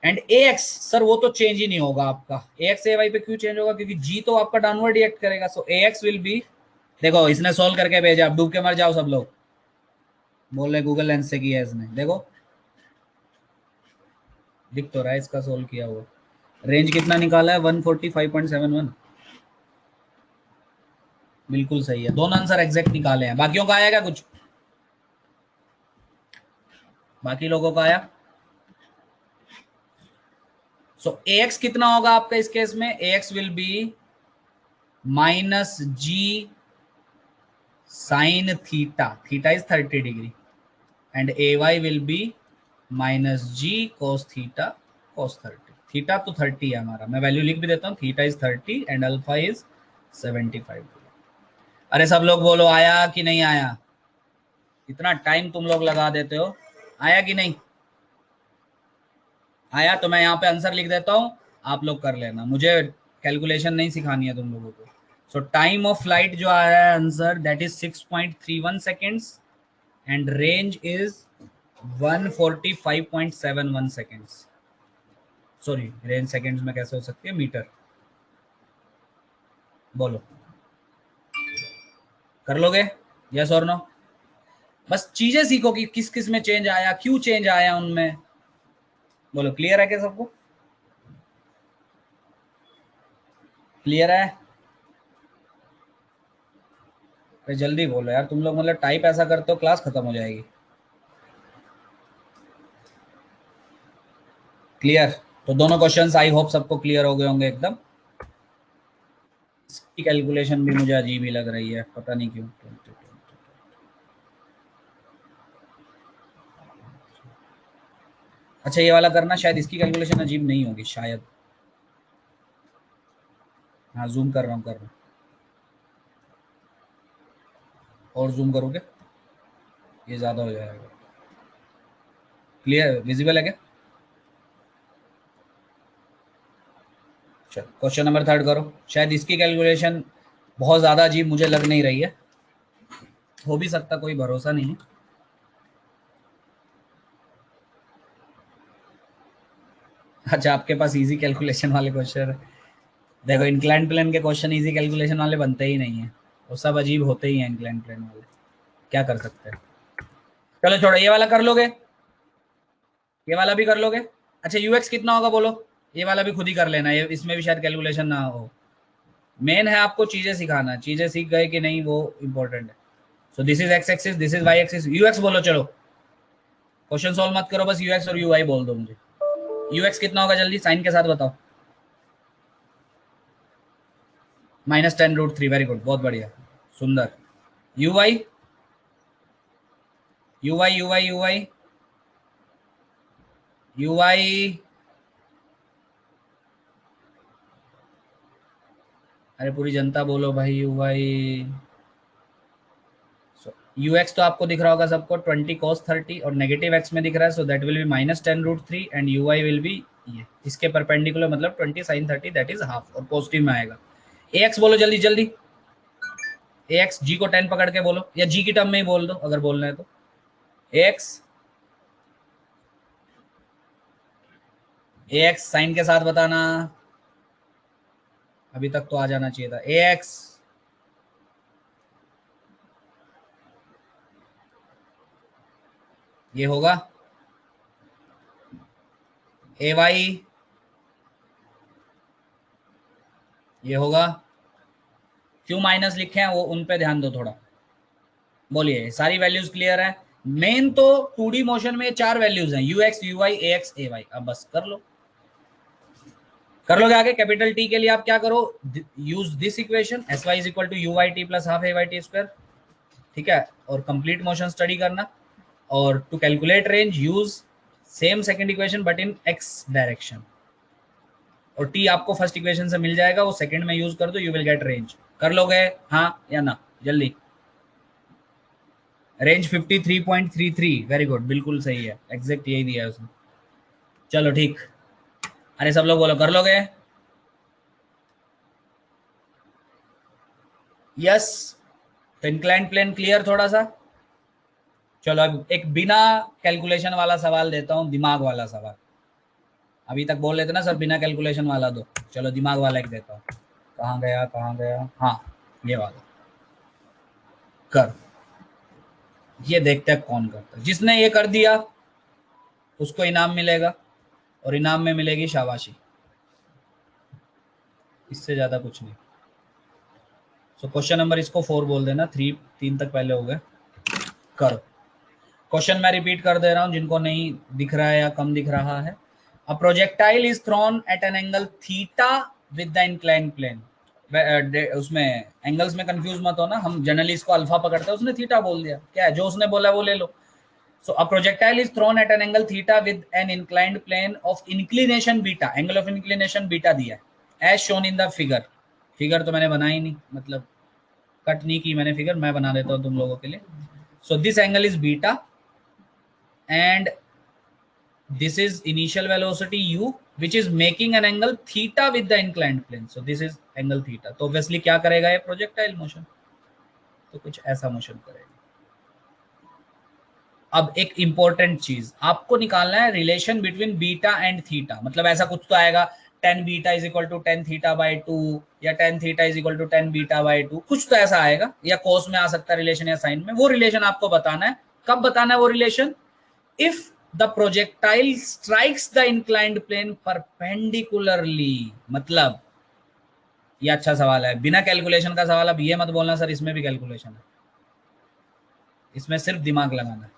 एंड ax सर वो तो चेंज ही नहीं होगा आपका, ax ay पे क्यों चेंज होगा? क्योंकि g तो आपका डाउनवर्ड रिएक्ट करेगा। सो ax विल बी, देखो इसने सोल्व करके भेजा, अब डूब के मर जाओ सब लोग, बोल रहे गूगल लेंस से किया है इसने। देखो दिख तो रहा है इसका सोल्व किया हुआ। रेंज कितना निकाला है? 145.71। बिल्कुल सही है, दोनों आंसर एग्जैक्ट निकाले हैं। बाकियों का आया क्या कुछ? बाकी लोगों का आया? सो ax कितना होगा आपका इस केस में? ax will be -g sin theta, theta is 30 degree, and ay will be -g cos theta cos 30। Theta तो 30 है हमारा, मैं वैल्यू लिख भी देता हूँ, theta is 30 and alpha is 75। अरे सब लोग बोलो आया कि नहीं आया? इतना टाइम तुम लोग लगा देते हो, आया कि नहीं आया? तो मैं यहाँ पे आंसर लिख देता हूँ, आप लोग कर लेना, मुझे कैलकुलेशन नहीं सिखानी है तुम लोगों को। सो टाइम ऑफ फ्लाइट जो आया है answer, that is 6.31 seconds and range is 145.71 seconds. Sorry, range seconds में कैसे हो सकती है, मीटर। बोलो कर लोगे यस और नो? बस चीजें सीखो कि किस किस में चेंज आया, क्यों चेंज आया उनमें। बोलो क्लियर है क्या सबको? क्लियर है? अरे जल्दी बोलो यार, तुम लोग मतलब टाइप ऐसा करते हो क्लास खत्म हो जाएगी। क्लियर? तो दोनों क्वेश्चंस आई होप सबको क्लियर हो गए होंगे एकदम। इसकी कैलकुलेशन भी मुझे अजीब ही लग रही है, पता नहीं क्यों। अच्छा ये वाला करना, शायद इसकी कैलकुलेशन अजीब नहीं होगी शायद। हाँ जूम कर रहा हूँ, कर रहा हूँ। और जूम करोगे ये ज़्यादा हो जाएगा। क्लियर विजिबल है क्या? चलो क्वेश्चन नंबर थर्ड करो। शायद इसकी कैलकुलेशन बहुत ज़्यादा अजीब मुझे लग नहीं रही है, हो भी सकता, कोई भरोसा नहीं है। अच्छा आपके पास इजी कैलकुलेशन वाले क्वेश्चन है। देखो इंक्लाइन प्लेन के क्वेश्चन इजी कैलकुलेशन वाले बनते ही नहीं है, वो सब अजीब होते ही हैं इंक्लाइन प्लेन वाले, क्या कर सकते हैं। चलो छोड़ो, ये वाला कर लोगे? ये वाला भी कर लोगे? अच्छा यूएक्स कितना होगा बोलो? ये वाला भी खुद ही कर लेना, ये इसमें भी शायद कैलकुलेशन ना हो। मेन है आपको चीजें सिखाना, चीजें सीख गए कि नहीं वो इंपॉर्टेंट है। So this is x axis, this is y axis. U x बोलो, चलो क्वेश्चन सॉल्व मत करो, बस यूएक्स और यूआई बोल दो मुझे। यूएक्स कितना होगा जल्दी साइन के साथ बताओ। -10√3, वेरी गुड, बहुत बढ़िया, सुंदर। UI, UI UI UI UI, अरे पूरी जनता बोलो भाई यूआई। यूएक्स तो आपको दिख रहा होगा सबको, 20 cos 30, और नेगेटिव एक्स में दिख रहा है, so that will B -10√3 and UI will be ये इसके परपेंडिकुलर, मतलब 20 sin 30, दैट इज हाफ, और पॉजिटिव में आएगा। ए एक्स बोलो जल्दी जल्दी। ए एक्स, जी को 10 पकड़ के बोलो, या जी की टर्म में ही बोल दो अगर बोलना है तो। ए एक्स, ए एक्स साइन के साथ बताना, अभी तक तो आ जाना चाहिए था। ए एक्स, ये होगा। ए वाई, ये होगा। क्यों माइनस लिखे हैं वो उन पे ध्यान दो थोड़ा। बोलिए सारी वैल्यूज क्लियर है? मेन तो 2D मोशन में चार वैल्यूज हैं, u x u y a x a y. अब बस कर लो, कर लोगे आगे। कैपिटल टी के लिए आप क्या करो, use this equation, s y is equal to u y t plus half A y t square, ठीक है। और कंप्लीट मोशन स्टडी करना, और to calculate range use same second equation but in x direction. और t आपको first equation से मिल जाएगा, वो सेकंड में यूज कर दो, यू विल गेट रेंज। कर लोगे हाँ या ना जल्दी? रेंज 53.33, वेरी गुड, बिल्कुल सही है, एग्जैक्ट यही दिया है उसने। चलो ठीक, अरे सब लोग बोलो कर लोगे? यस। तो इंक्लाइन प्लेन क्लियर थोड़ा सा। चलो अब एक बिना कैलकुलेशन वाला सवाल देता हूँ, दिमाग वाला सवाल। अभी तक बोल लेते ना सर बिना कैलकुलेशन वाला दो, चलो दिमाग वाला एक देता हूँ। कहाँ गया कहाँ गया, हाँ ये वाला। कर, ये देखते हैं कौन करता है। जिसने ये कर दिया उसको इनाम मिलेगा, और इनाम में मिलेगी शाबाशी, इससे ज्यादा कुछ नहीं। सो क्वेश्चन नंबर इसको 4 बोल देना, 3 तक पहले हो गए। करो। क्वेश्चन मैं रिपीट कर दे रहा हूं जिनको नहीं दिख रहा है या कम दिख रहा है। A projectile is thrown at an angle theta with the incline plane. उसमें एंगल्स में कंफ्यूज मत होना, हम जनरली इसको अल्फा पकड़ते हैं, उसने थीटा बोल दिया, क्या है जो उसने बोला वो ले लो। So a projectile is thrown at an angle theta with an inclined plane of inclination beta, angle of inclination beta दिया है as shown in the figure. Figure तो मैंने बनाई नहीं, मतलब कट नहीं की मैंने फिगर, मैं बना देता हूँ तुम लोगों के लिए। So this angle is beta and this is initial velocity u which is making an angle theta with the inclined plane, so this is angle theta। तो obviously क्या करेगा ये प्रोजेक्टाइल मोशन, तो कुछ ऐसा मोशन करेगा। अब एक इंपॉर्टेंट चीज आपको निकालना है, relation between beta and theta, मतलब ऐसा कुछ तो आएगा, tan beta is equal to tan theta by two, या tan theta is equal to tan beta by two, कुछ तो ऐसा आएगा, या कोस में आ सकता है रिलेशन या साइन में। वो रिलेशन आपको बताना है। कब बताना है वो relation? if the projectile strikes the inclined plane perpendicularly, मतलब ये अच्छा सवाल है, बिना कैलकुलेशन का सवाल। अब ये मत बोलना सर इसमें भी कैलकुलेशन है, इसमें सिर्फ दिमाग लगाना है।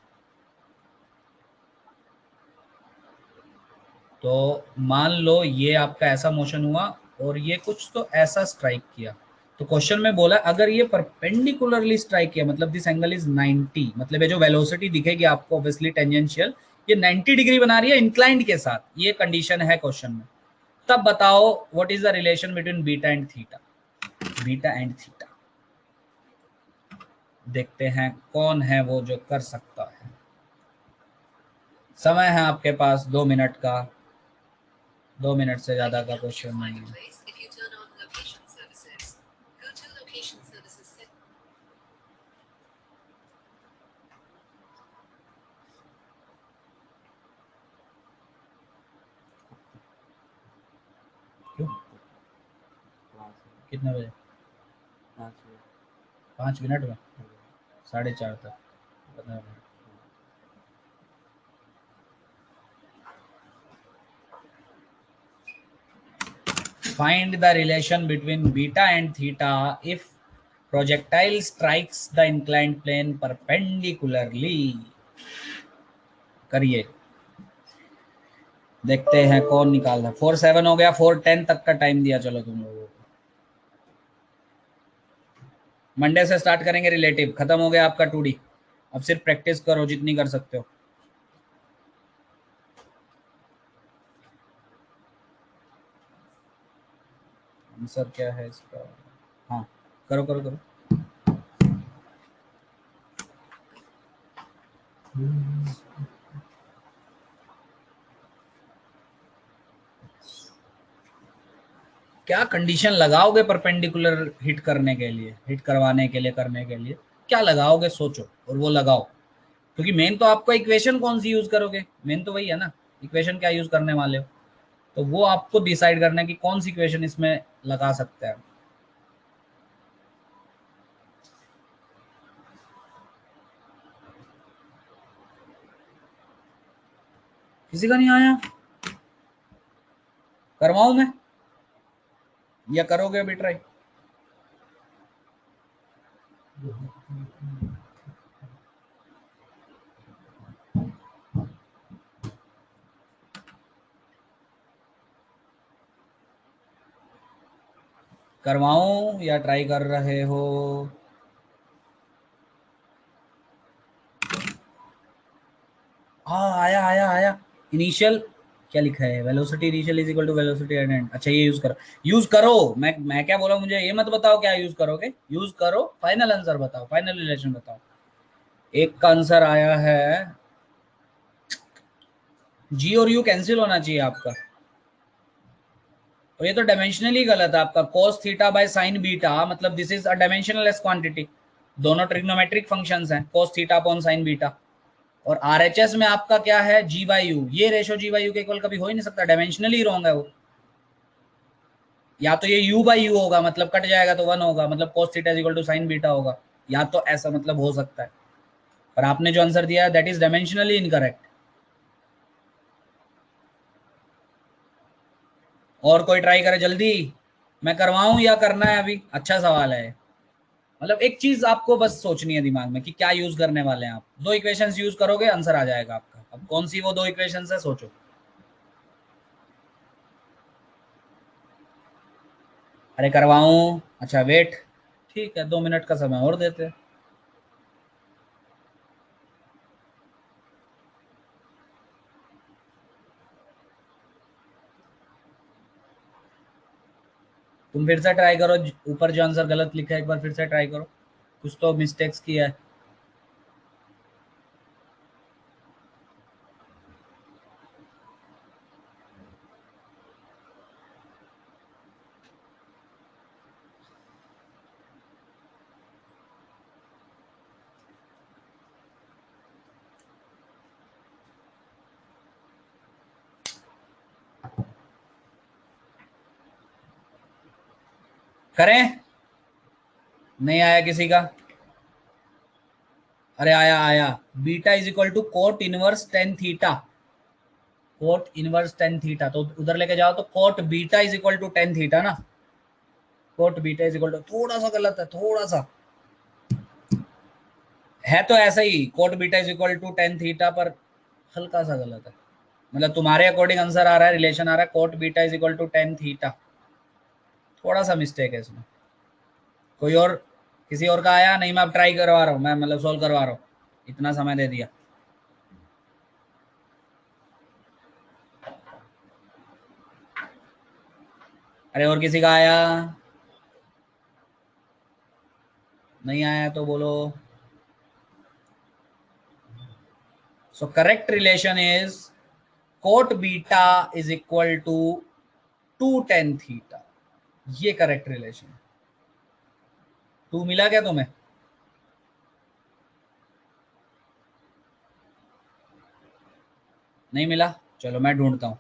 तो मान लो ये आपका ऐसा मोशन हुआ और ये कुछ तो ऐसा स्ट्राइक किया, तो क्वेश्चन में बोला अगर ये परपेंडिकुलरली स्ट्राइक किया मतलब दिस एंगल इज 90, मतलब ये जो वेलोसिटी दिखेगी आपको ऑब्वियसली टेंजेंशियल, ये 90 डिग्री बना रही है इंक्लाइंड के साथ, ये कंडीशन है क्वेश्चन में। तब बताओ what is the relation between beta and theta. Beta and theta देखते हैं कौन है वो जो कर सकता है। समय है आपके पास 2 मिनट का, 2 मिनट से ज्यादा का क्वेश्चन नहीं है। क्यों? कितने बजे? 5 मिनट में 4:30 तक 15 minute. Find the relation between beta and theta if projectile strikes the inclined plane perpendicularly। करिए, देखते हैं कौन निकाल रहा है। 4:07 हो गया, 4:10 तक का टाइम दिया चलो तुम लोगों को। मंडे से स्टार्ट करेंगे रिलेटिव, खत्म हो गया आपका 2D। अब सिर्फ प्रैक्टिस करो जितनी कर सकते हो। आंसर क्या है इसका? हाँ करो करो करो। क्या कंडीशन लगाओगे परपेंडिकुलर हिट करने के लिए, हिट करवाने के लिए, करने के लिए क्या लगाओगे सोचो और वो लगाओ। क्योंकि मेन तो आपको इक्वेशन कौन सी यूज करोगे, मेन तो वही है ना, इक्वेशन क्या यूज करने वाले हो, तो वो आपको डिसाइड करना है कि कौन सी इक्वेशन इसमें लगा सकते हैं। किसी का नहीं आया? करवाऊं मैं या करोगे अभी ट्राई? करवाऊं या ट्राई कर रहे हो? हाँ आया आया आया। इनिशियल क्या लिखा है? Velocity initial is equal to velocity at end. अच्छा ये यूज करो, यूज करो। मैं क्या बोला, मुझे ये मत बताओ क्या यूज करोगे, यूज करो। फाइनल आंसर बताओ, फाइनल रिलेशन बताओ। एक का आंसर आया है, जी और यू कैंसिल होना चाहिए आपका, और ये तो डायमेंशनली गलत है आपका। cos theta by sine beta मतलब this is a dimensionless quantity. दोनों ट्रिग्नोमेट्रिक फंक्शंस हैं, cos theta upon sine beta. और आरएचएस में आपका क्या है? G by u. ये रेशो जी बाई यू के इक्वल कभी हो ही नहीं सकता, डायमेंशनली रॉन्ग है वो। या तो ये यू बाई यू होगा मतलब कट जाएगा तो 1 होगा, मतलब cos theta is equal to sine beta होगा, या तो ऐसा मतलब हो सकता है। पर आपने जो आंसर दिया है दैट इज डायमेंशनली इनकरेक्ट। और कोई ट्राई करे जल्दी। मैं करवाऊं या करना है अभी? अच्छा सवाल है। मतलब एक चीज आपको बस सोचनी है दिमाग में कि क्या यूज करने वाले हैं आप। दो इक्वेशंस यूज करोगे आंसर आ जाएगा आपका। अब कौन सी वो दो इक्वेशंस है सोचो। अरे करवाऊं? अच्छा वेट, ठीक है 2 मिनट का समय और देते हैं। तुम फिर से ट्राई करो, ऊपर जो आंसर गलत लिखा है एक बार फिर से ट्राई करो, कुछ तो मिस्टेक्स किया है। करें? नहीं आया किसी का? अरे आया आया। Beta is equal to cot inverse tan theta. Cot inverse tan theta तो उधर लेके जाओ तो cot beta is equal to tan theta ना। Cot beta is equal to, थोड़ा सा गलत है थोड़ा सा। है तो ऐसा ही, cot beta is equal to tan theta, पर हल्का सा गलत है। मतलब तुम्हारे अकॉर्डिंग आंसर आ रहा है, रिलेशन आ रहा है cot beta is equal to tan theta, थोड़ा सा मिस्टेक है इसमें। कोई और, किसी और का आया नहीं? मैं अब ट्राई करवा रहा हूँ, मैं मतलब सोल्व करवा रहा हूँ, इतना समय दे दिया। अरे और किसी का आया? नहीं आया तो बोलो। So correct relation is cot beta is equal to to tan theta, ये करेक्ट रिलेशन। टू मिला क्या तुम्हें? नहीं मिला? चलो मैं ढूंढता हूँ,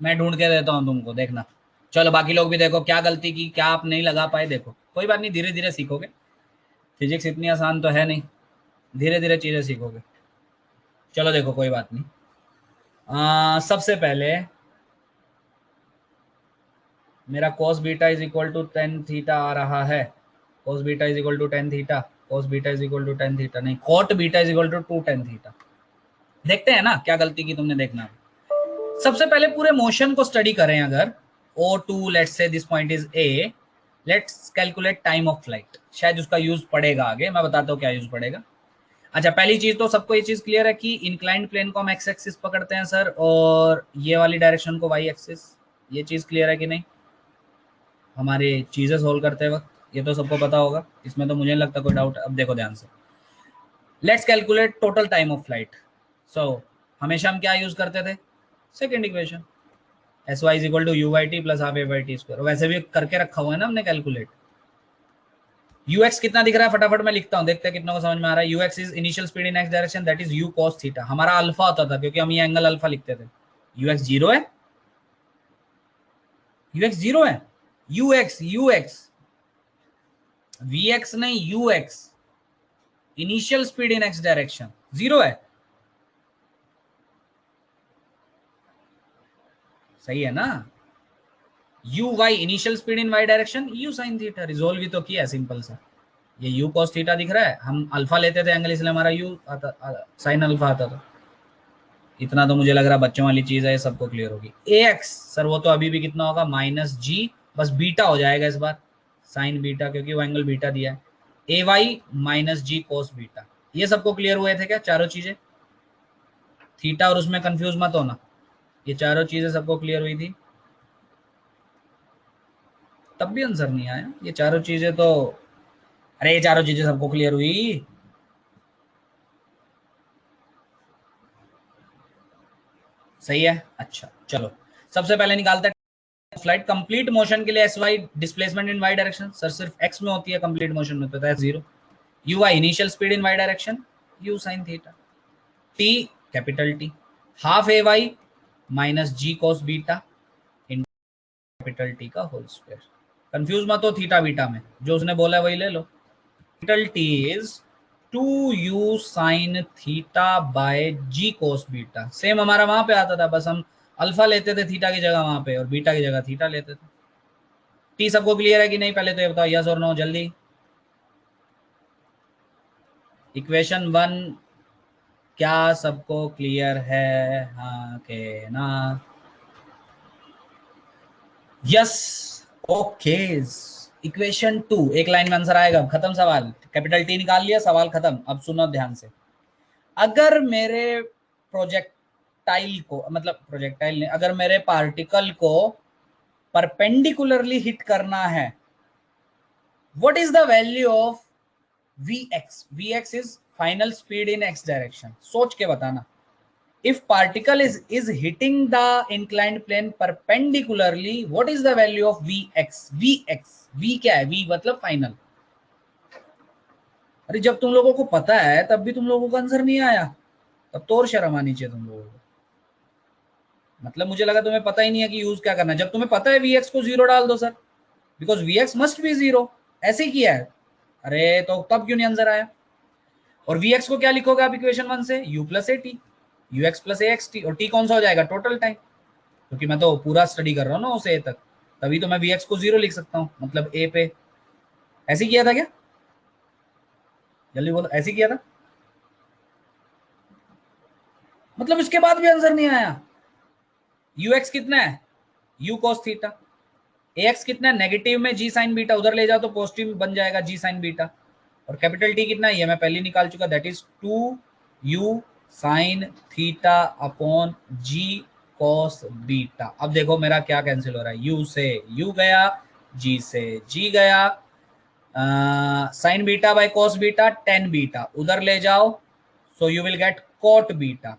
मैं ढूंढ के देता हूँ तुमको, देखना। चलो बाकी लोग भी देखो क्या गलती की, क्या आप नहीं लगा पाए। देखो कोई बात नहीं, धीरे धीरे सीखोगे, फिजिक्स इतनी आसान तो है नहीं, धीरे धीरे चीजें सीखोगे। चलो देखो कोई बात नहीं। सबसे पहले मेरा cos beta is equal to tan theta आ रहा है। cos beta is equal to tan theta, cos beta is equal to tan theta नहीं, cot beta is equal to to tan theta. देखते हैं ना क्या गलती की तुमने, देखना। सबसे पहले पूरे मोशन को स्टडी करें अगर। O2 let's say this point is A, let's calculate time of flight. शायद उसका यूज पड़ेगा आगे, मैं बताता हूँ क्या यूज पड़ेगा। अच्छा पहली चीज तो सबको ये चीज क्लियर है कि इंक्लाइंड प्लेन को हम एक्स एक्सिस पकड़ते हैं सर, और ये वाली डायरेक्शन को वाई एक्सिस। ये चीज क्लियर है कि नहीं हमारी चीजें सोल्व करते वक्त? ये तो सबको पता होगा, इसमें तो मुझे नहीं लगता कोई डाउट। अब देखो ध्यान से, let's calculate total time of flight. So हमेशा हम क्या यूज करते थे? Second equation, s y is equal to u y t plus half A y t square. वैसे भी करके रखा हुआ है ना हमने कैलकुलेट। यू एक्स कितना दिख रहा है फटाफट मैं लिखता हूँ, देखते हैं कितना को समझ में आ रहा है। U x is initial speed in x direction, that is u cos theta. हमारा अल्फा होता था क्योंकि हम ये एंगल अल्फा लिखते थे। यू एक्स जीरो है, यू एक्स जीरो है, यू एक्स वी एक्स नहीं, u x initial speed in x direction zero है। सही है ना? U Y initial speed in Y direction, you sine theta. Resolve ही तो किया सिंपल सा। ये यू कॉस थीटा दिख रहा है, हम अल्फा लेते थे एंगल, इसलिए हमारा यू आता, साइन अल्फा आता था। इतना तो मुझे लग रहा बच्चों वाली चीज है, ये सबको क्लियर होगी। ए एक्स सर वो तो अभी भी कितना होगा, माइनस जी, बस बीटा हो जाएगा इस बार, साइन बीटा, क्योंकि वो एंगल बीटा दिया है। ए Y minus G cos beta, ये सबको क्लियर हुए थे क्या चारों चीजें? थीटा और उसमें कंफ्यूज मत होना, ये चारों चीजें सबको क्लियर हुई थी? तब भी आंसर नहीं आया? ये चारों चीजें तो, अरे ये चारों चीजें सबको क्लियर हुई। सही है, अच्छा चलो सबसे पहले निकालते हैं फ्लाइट कंप्लीट मोशन के लिए S Y displacement in Y direction. Sir सिर्फ एक्स में होती है कंप्लीट मोशन में, तो zero. U Y initial speed in Y direction, you sine theta. T capital T, half A Y minus G cos beta in capital T का whole square. Confuse मत हो theta beta में, जो उसने बोला है वही ले लो। Capital T is two u sine theta by g cos beta. Same हमारा वहां पे आता था, बस हम अल्फा लेते थे थीटा की जगह वहां पे, और बीटा की जगह थीटा लेते थे। टी सबको क्लियर है कि नहीं पहले तो ये बताओ, यस और नो जल्दी। इक्वेशन वन क्या सबको क्लियर है? हाँ के ना? Yes, okay. इक्वेशन टू एक लाइन में आंसर आएगा, खत्म सवाल। कैपिटल टी निकाल लिया, सवाल खत्म। अब सुनो ध्यान से, अगर मेरे प्रोजेक्टाइल को, मतलब प्रोजेक्टाइल ने, अगर मेरे पार्टिकल को परपेंडिकुलरली हिट करना है, what is the value of vx? vx is final speed in x direction. सोच के बताना। if particle is hitting the inclined plane perpendicularly, what is the value of vx? v क्या है? v मतलब final. अरे जब तुम लोगों को पता है तब भी तुम लोगों का आंसर नहीं आया, तब तो और शर्म आनी चाहिए तुम लोगों को। मतलब मुझे लगा तुम्हें पता ही नहीं है कि यूज क्या करना है। जब तुम्हें पता है vx को जीरो डाल दो sir, because vx must be zero, ऐसे ही किया है। अरे तो तब क्यों नहीं आंसर आया? और vx को क्या लिखोगे आप इक्वेशन वन से? u plus A T, you x plus A x T, और टी कौन सा हो जाएगा? टोटल टाइम, क्योंकि मैं तो पूरा स्टडी कर रहा हूँ ना उसे ए तक, तभी तो मैं vx को जीरो लिख सकता हूँ, मतलब ए पे। ऐसे किया था क्या? जल्दी बोलो, ऐसे किया था? मतलब इसके बाद भी आंसर नहीं आया। यू एक्स कितना है? You cos theta. A x कितना है? नेगेटिव में जी साइन बीटा, उधर ले जाओ तो पॉजिटिव बन जाएगा जी साइन बीटा। और कैपिटल टी कितना है? ये मैं पहले निकाल चुका, that is 2 U sine theta upon ji cos beta. अब देखो मेरा क्या कैंसिल हो रहा है, यू से यू गया, जी से जी गया, sine beta by cos beta tan beta, उधर ले जाओ, so you will get cot beta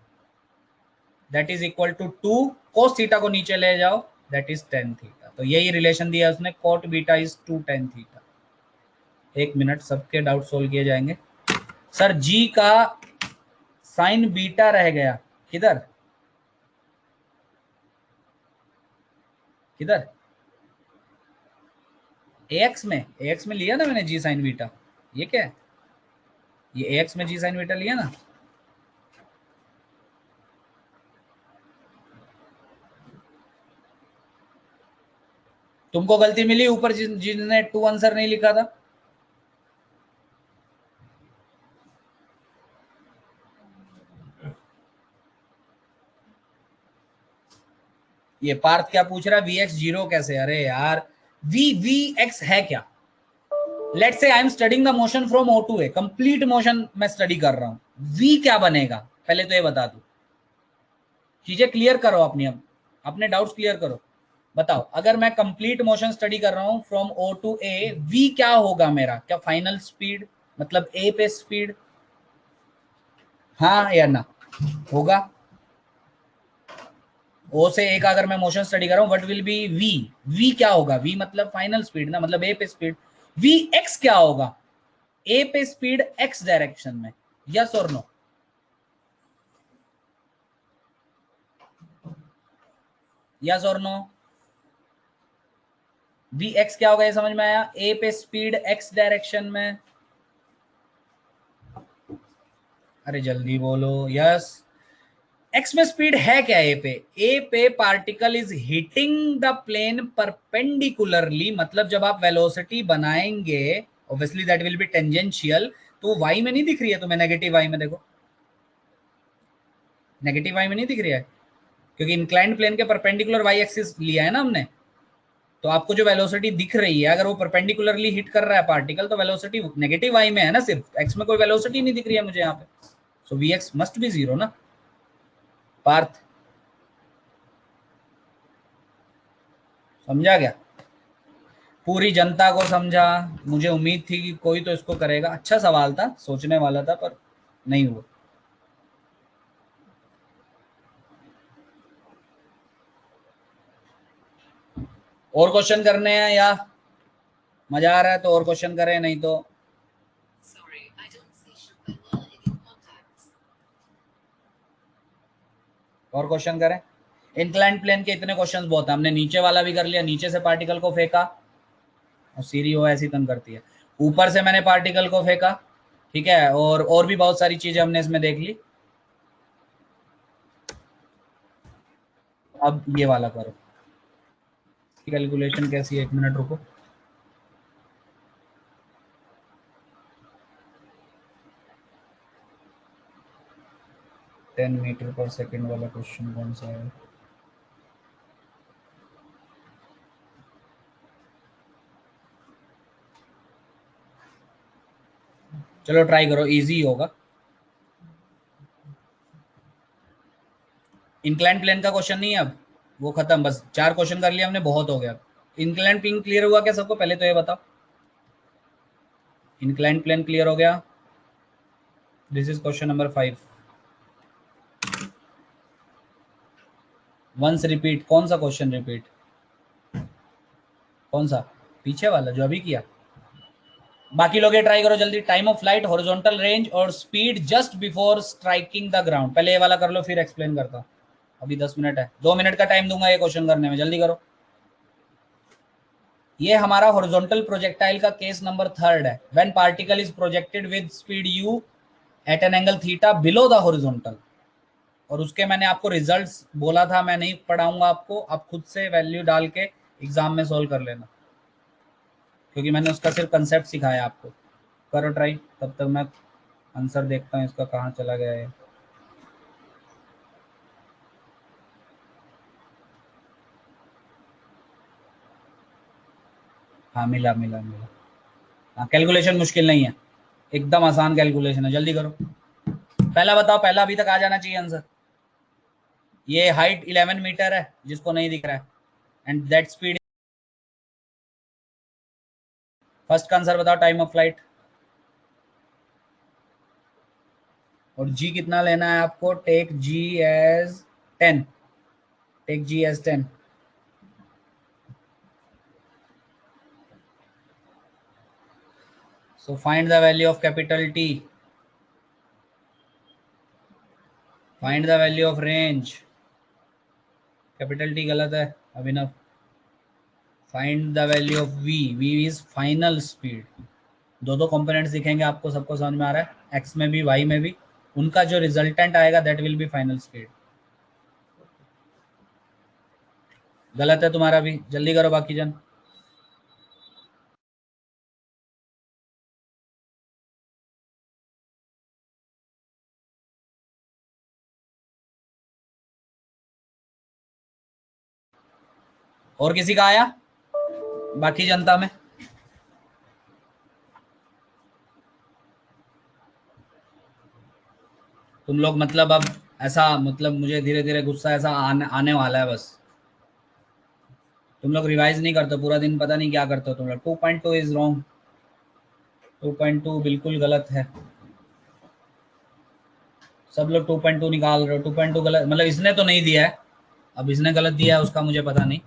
that is equal to 2 cos theta को नीचे ले जाओ दैट इज टेन थीटा। तो यही रिलेशन दिया उसने, cot beta is 2 tan theta. एक मिनट, सबके डाउट सोल्व किए जाएंगे। सर जी का साइन बीटा रह गया किधर? किधर? एक्स में लिया ना मैंने जी साइन बीटा। ये क्या है? ये एक्स में जी साइन बीटा लिया ना। तुमको गलती मिली ऊपर जिसने टू आंसर नहीं लिखा था। ये पार्थ क्या पूछ रहा है, वी एक्स जीरो कैसे? अरे यार, वी एक्स है क्या? Let's say I am studying the motion from O to A, complete motion मैं स्टडी कर रहा हूं, वी क्या बनेगा पहले तो ये बता दो। चीजें क्लियर करो अपनी, अपने डाउट्स क्लियर करो। बताओ, अगर मैं कंप्लीट मोशन स्टडी कर रहा हूं from O to A, V क्या होगा मेरा? क्या फाइनल स्पीड, मतलब ए पे स्पीड? हाँ या ना? होगा। ओ से ए का अगर मैं मोशन स्टडी कर रहा हूं, what will be V? V क्या होगा? वी मतलब फाइनल स्पीड ना, मतलब ए पे स्पीड। वी एक्स क्या होगा? ए पे स्पीड एक्स डायरेक्शन में, यस और नो? यस और नो? वी एक्स क्या होगा, ये समझ में आया? ए पे स्पीड एक्स डायरेक्शन में। अरे जल्दी बोलो, यस। एक्स में स्पीड है क्या ए पे? ए पे particle is hitting the plane perpendicularly, मतलब जब आप वेलोसिटी बनाएंगे obviously that will be tangential, तो वाई में नहीं दिख रही है तुम्हें, नेगेटिव वाई में देखो, नेगेटिव वाई में नहीं दिख रही है, क्योंकि इंक्लाइंड प्लेन के परपेंडिकुलर वाई एक्सिस लिया है ना हमने। तो आपको जो वेलोसिटी दिख रही है, अगर वो परपेंडिकुलरली हिट कर रहा है पार्टिकल, तो वेलोसिटी नेगेटिव वाई में है ना, सिर्फ एक्स में कोई वेलोसिटी नहीं दिख रही है मुझे यहाँ पे, so V X must be zero ना। पार्थ समझा क्या? पूरी जनता को समझा। मुझे उम्मीद थी कि कोई तो इसको करेगा, अच्छा सवाल था, सोचने वाला था, पर नहीं हुआ। और क्वेश्चन करने हैं या मजा आ रहा है तो और क्वेश्चन करें, नहीं तो और क्वेश्चन करें। इंक्लाइंड प्लेन के इतने क्वेश्चंस बहुत है, हमने नीचे वाला भी कर लिया, नीचे से पार्टिकल को फेंका और सीरी वो ऐसी तंग करती है, ऊपर से मैंने पार्टिकल को फेंका, ठीक है, और भी बहुत सारी चीजें हमने इसमें देख ली। अब ये वाला करो, कैलकुलेशन कैसी है, एक मिनट रुको। टेन मीटर पर सेकेंड वाला क्वेश्चन कौन सा है? चलो ट्राई करो, इजी होगा। इंक्लाइन प्लेन का क्वेश्चन नहीं है अब, वो खत्म, बस 4 क्वेश्चन कर लिया हमने, बहुत हो गया। इंक्लाइन प्लेन क्लियर हुआ क्या सबको? पहले तो ये बताओ, इंक्लाइन प्लेन क्लियर हो गया? This is question number 5। Once repeat, कौन सा क्वेश्चन रिपीट? कौन सा? पीछे वाला जो अभी किया। बाकी लोग ये ट्राई करो जल्दी। Time of flight, horizontal range और speed just before striking the ground. पहले ये वाला कर लो, फिर एक्सप्लेन करता हूँ। अभी 10 मिनट है, 2 मिनट का टाइम दूंगा ये क्वेश्चन करने में, जल्दी करो। ये हमारा हॉरिजॉन्टल प्रोजेक्टाइल का केस नंबर 3 है। When particle is projected with speed U at an angle theta below the horizontal. और उसके मैंने आपको रिजल्ट्स बोला था, मैं नहीं पढ़ाऊंगा आपको, आप खुद से वैल्यू डाल के एग्जाम में सोल्व कर लेना, क्योंकि मैंने उसका सिर्फ कंसेप्ट सिखाया आपको। करो ट्राई, तब तक मैं आंसर देखता हूँ इसका कहाँ चला गया है। हाँ मिला मिला मिला। हाँ कैलकुलेशन मुश्किल नहीं है, एकदम आसान कैलकुलेशन है, जल्दी करो। पहला बताओ, पहला अभी तक आ जाना चाहिए आंसर। ये हाइट 11 मीटर है जिसको नहीं दिख रहा है, एंड दैट स्पीड। फर्स्ट का आंसर बताओ, टाइम ऑफ फ्लाइट। और जी कितना लेना है आपको? Take ji as 10, take ji as 10। So find the value of capital T. Find the value of range. Capital T गलत है Abhinav. Find the value of v. V is final speed. दो दो components दिखेंगे आपको, सबको समझ में आ रहा है? एक्स में भी वाई में भी, उनका जो रिजल्टेंट आएगा that will B final speed. गलत है तुम्हारा भी, जल्दी करो बाकी जन। और किसी का आया बाकी जनता में? तुम लोग मतलब अब ऐसा, मतलब मुझे धीरे धीरे गुस्सा ऐसा आने वाला है बस। तुम लोग रिवाइज नहीं करते पूरा दिन, पता नहीं क्या करते हो तुम लोग। 2.2 इज रॉन्ग, 2.2 बिल्कुल गलत है। सब लोग 2.2 निकाल रहे हो। 2.2 गलत, मतलब इसने तो नहीं दिया है, अब इसने गलत दिया है उसका मुझे पता नहीं।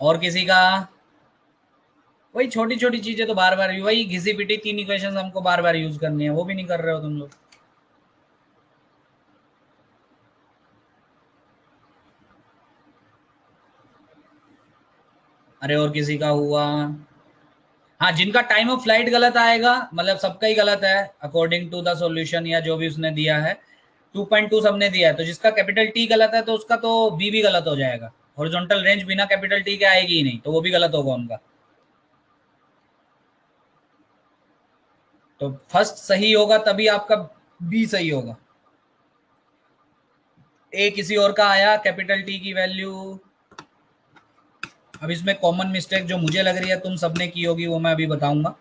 और किसी का? वही छोटी छोटी चीजें तो बार बार, वही घिसी पिटी 3 इक्वेशन हमको बार बार यूज करनी है, वो भी नहीं कर रहे हो तुम लोग। अरे और किसी का हुआ? हाँ, जिनका टाइम ऑफ फ्लाइट गलत आएगा, मतलब सबका ही गलत है अकॉर्डिंग टू द सॉल्यूशन या जो भी उसने दिया है। 2.2 सबने दिया है, तो जिसका कैपिटल टी गलत है तो उसका तो बी भी गलत हो जाएगा। हॉरिजॉन्टल रेंज बिना कैपिटल टी के आएगी ही नहीं, तो वो भी गलत होगा उनका। तो फर्स्ट सही होगा तभी आपका बी सही होगा। ए किसी और का आया कैपिटल टी की वैल्यू। अब इसमें कॉमन मिस्टेक जो मुझे लग रही है तुम सबने की होगी वो मैं अभी बताऊंगा।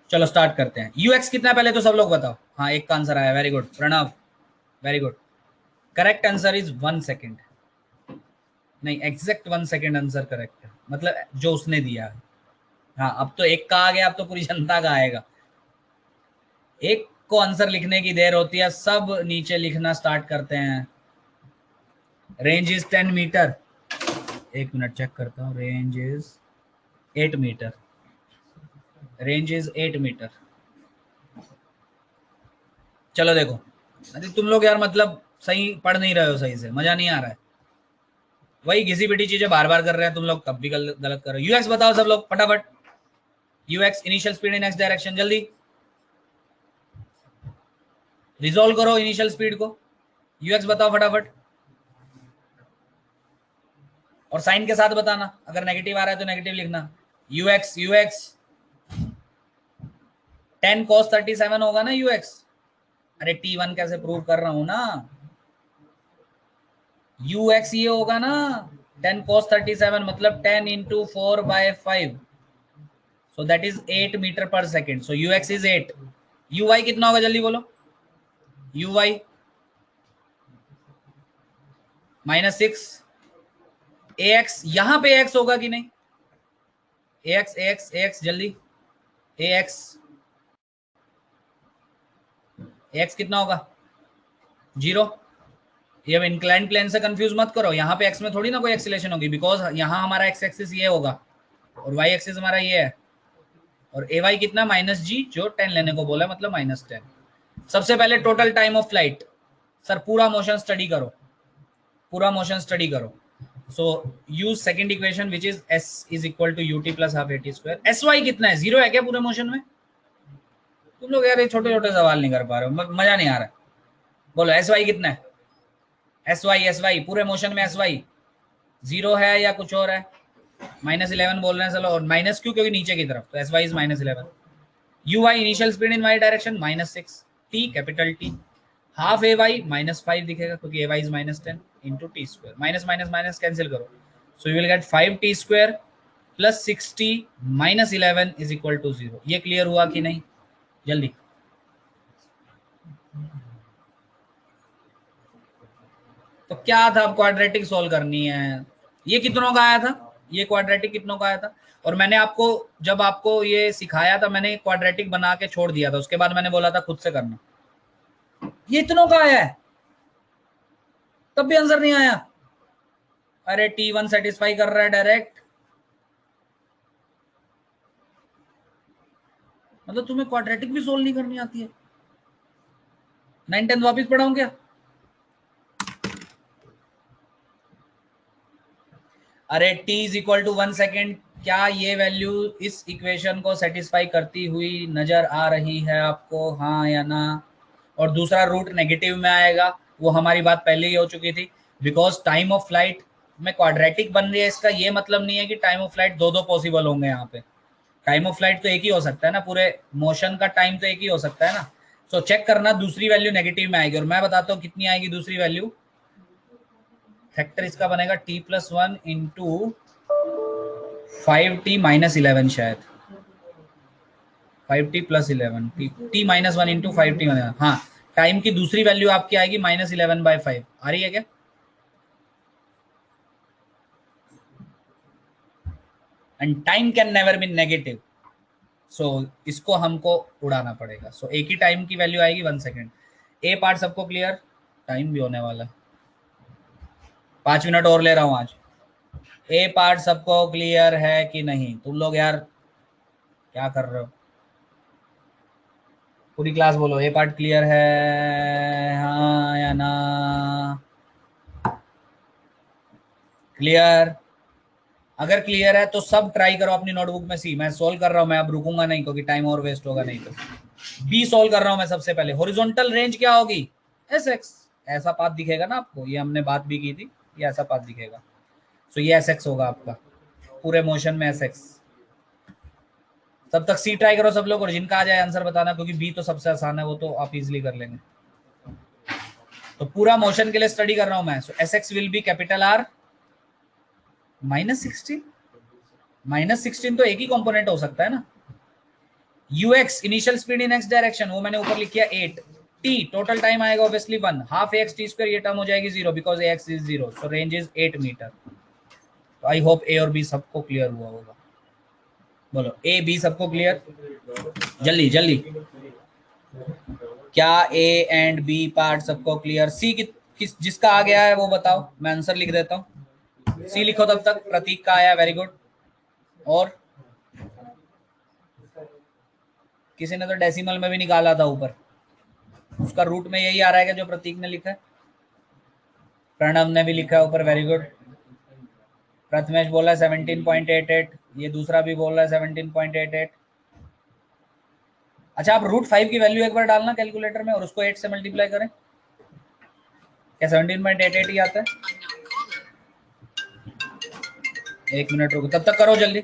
चलो स्टार्ट करते हैं। यूएक्स कितना है पहले तो सब लोग बताओ। हाँ एक का आंसर आया, very good Pranav, very good. Correct answer is 1 second. नहीं, एग्जैक्ट 1 सेकेंड आंसर करेक्ट है, मतलब जो उसने दिया है। हाँ अब तो एक का आ गया, अब तो पूरी जनता का आएगा। एक को आंसर लिखने की देर होती है, सब नीचे लिखना स्टार्ट करते हैं। Range is 10 metre. एक मिनट चेक करता हूँ। Range is 8 metre. Range is 8 metre. चलो देखो, अरे तुम लोग यार मतलब सही पढ़ नहीं रहे हो, सही से मजा नहीं आ रहा है। वही घिसी पिटी चीजें बार बार कर रहे हैं तुम लोग, तब भी गलत कर रहे हो। यूएक्स बताओ सब लोग फटाफट। UX initial speed in x direction, जल्दी रिजोल्व करो इनिशियल स्पीड को। यूएक्स बताओ फटाफट, और साइन के साथ बताना, अगर नेगेटिव आ रहा है तो नेगेटिव लिखना। यूएक्स यूएक्स 10 cos 37 होगा ना यूएक्स। अरे T1 कैसे प्रूव कर रहा हूं ना। यूएक्स ये होगा ना, 10 cos 37 मतलब 10 × 4/5, सो दैट इज 8 मीटर पर second. So UX is 8। UI कितना होगा जल्दी बोलो। यूवाई -6। ए एक्स, यहां पे एक्स होगा कि नहीं? ए एक्स ए एक्स ए एक्स जल्दी। ए एक्स कितना होगा? 0। ये अब इंक्लाइन प्लेन से कंफ्यूज मत करो, यहाँ पे एक्स में थोड़ी ना कोई एक्सीलेशन होगी, बिकॉज यहाँ हमारा एक्स एक्सिस ये होगा और वाई एक्सिस हमारा ये है। और ए वाई कितना? -g, जो 10 लेने को बोला मतलब -10। सबसे पहले total time of flight. Sir पूरा मोशन स्टडी करो, पूरा मोशन स्टडी करो। So use second equation which is s is equal to ut plus half at square. S y कितना है? 0 है क्या पूरे मोशन में? तुम लोग यार ये छोटे छोटे सवाल नहीं कर पा रहे हो, मजा नहीं आ रहा है। बोलो एस वाई कितना है? एस वाई पूरे मोशन में एस वाई 0 है या कुछ और है? -11 बोल रहे हैं चलो, और माइनस क्यों, क्योंकि नीचे की तरफ, तो s y is -11। U Y initial speed in Y direction -6, t capital T, half A y -5 दिखेगा क्योंकि a y is -10 into t square, minus minus minus cancel करो, so you will get 5t square plus 6t minus 11 is equal to 0। ये clear हुआ कि नहीं? जल्दी। तो क्या था, अब क्वाड्रेटिक सोल्व करनी है। ये कितनों का आया था, ये क्वाड्रेटिक कितनों का आया था, और मैंने आपको जब आपको ये सिखाया था मैंने क्वाड्रेटिक बना के छोड़ दिया था, उसके बाद मैंने बोला था खुद से करना। ये इतनों का आया है, तब भी आंसर नहीं आया। अरे T1 सेटिस्फाई कर रहा है डायरेक्ट, मतलब तुम्हें क्वाड्रेटिक भी सोल्व नहीं करनी आती है। 9 10 वापिस पढ़ाऊं क्या? अरे t is equal to 1 second, क्या ये वैल्यू इस इक्वेशन को सेटिस्फाई करती हुई नजर आ रही है आपको, हाँ या ना? और दूसरा रूट नेगेटिव में आएगा, वो हमारी बात पहले ही हो चुकी थी, बिकॉज टाइम ऑफ फ्लाइट में क्वाड्रेटिक बन रही है, इसका ये मतलब नहीं है कि टाइम ऑफ फ्लाइट दो दो पॉसिबल होंगे। यहाँ पे टाइम ऑफ फ्लाइट तो एक ही हो सकता है ना, पूरे मोशन का टाइम तो एक ही हो सकता है ना। सो चेक करना, दूसरी वैल्यू नेगेटिव में आएगी, और मैं बताता हूँ कितनी आएगी दूसरी वैल्यू। फैक्टर इसका बनेगा t+1 इंटू 5t माइनस 11, शायद 5t plus 11, t minus 1 into 5t, हाँ टाइम की दूसरी वैल्यू आपकी आएगी -11/5। आ रही है क्या? And time can never be negative, so इसको हमको उड़ाना पड़ेगा। सो एक ही टाइम की वैल्यू आएगी 1 सेकेंड। ए पार्ट सबको क्लियर? टाइम भी होने वाला, 5 मिनट और ले रहा हूँ आज। ए पार्ट सबको क्लियर है कि नहीं? तुम लोग यार क्या कर रहे हो? पूरी क्लास बोलो ए पार्ट क्लियर है, हाँ या ना? क्लियर? अगर क्लियर है तो सब ट्राई करो अपनी नोटबुक में। सी मैं सोल्व कर रहा हूं, मैं अब रुकूंगा नहीं क्योंकि टाइम और वेस्ट होगा नहीं तो। बी सोल्व कर रहा हूं मैं सबसे पहले। हॉरिजॉन्टल रेंज क्या होगी? S x. ऐसा पाथ दिखेगा ना आपको, ये हमने बात भी की थी, ये ऐसा पाथ दिखेगा। सो ये एस एक्स होगा आपका, पूरे मोशन में एस एक्स। तब तक सी ट्राई करो सब लोग, और जिनका आ जाए आंसर बताना, क्योंकि बी तो सबसे आसान है, वो तो आप इजिली कर लेंगे। तो पूरा मोशन के लिए स्टडी कर रहा हूं मैं। So s x will be capital R -16। -16 तो एक ही कंपोनेंट हो सकता है ना। ux initial speed in x direction, वो मैंने ऊपर लिख किया 8। t टोटल टाइम आएगा obviously 1, half X T square, ये टर्म हो जाएगी 0 because X is 0, so range is 8 metre. तो आई होप ए और बी सबको क्लियर हुआ होगा। बोलो ए बी सबको क्लियर? जल्दी जल्दी। क्या ए एंड बी पार्ट सबको क्लियर? सी किस जिसका आ गया है वो बताओ, मैं आंसर लिख देता हूँ। सी लिखो तब तक। प्रतीक का आया, वेरी गुड। और किसी ने तो डेसिमल में भी निकाला था ऊपर, उसका रूट में यही आ रहा है कि जो प्रतीक ने लिखा है। प्रणव ने भी लिखा है ऊपर, वेरी गुड। प्रथमेश बोला 17.88, ये दूसरा भी बोल रहा है 17.88। अच्छा, आप √5 की वैल्यू एक बार डालना कैलकुलेटर में और उसको 8 से मल्टीप्लाई करें, क्या 17.88 ही आता है? एक मिनट रुको, तब तक करो जल्दी।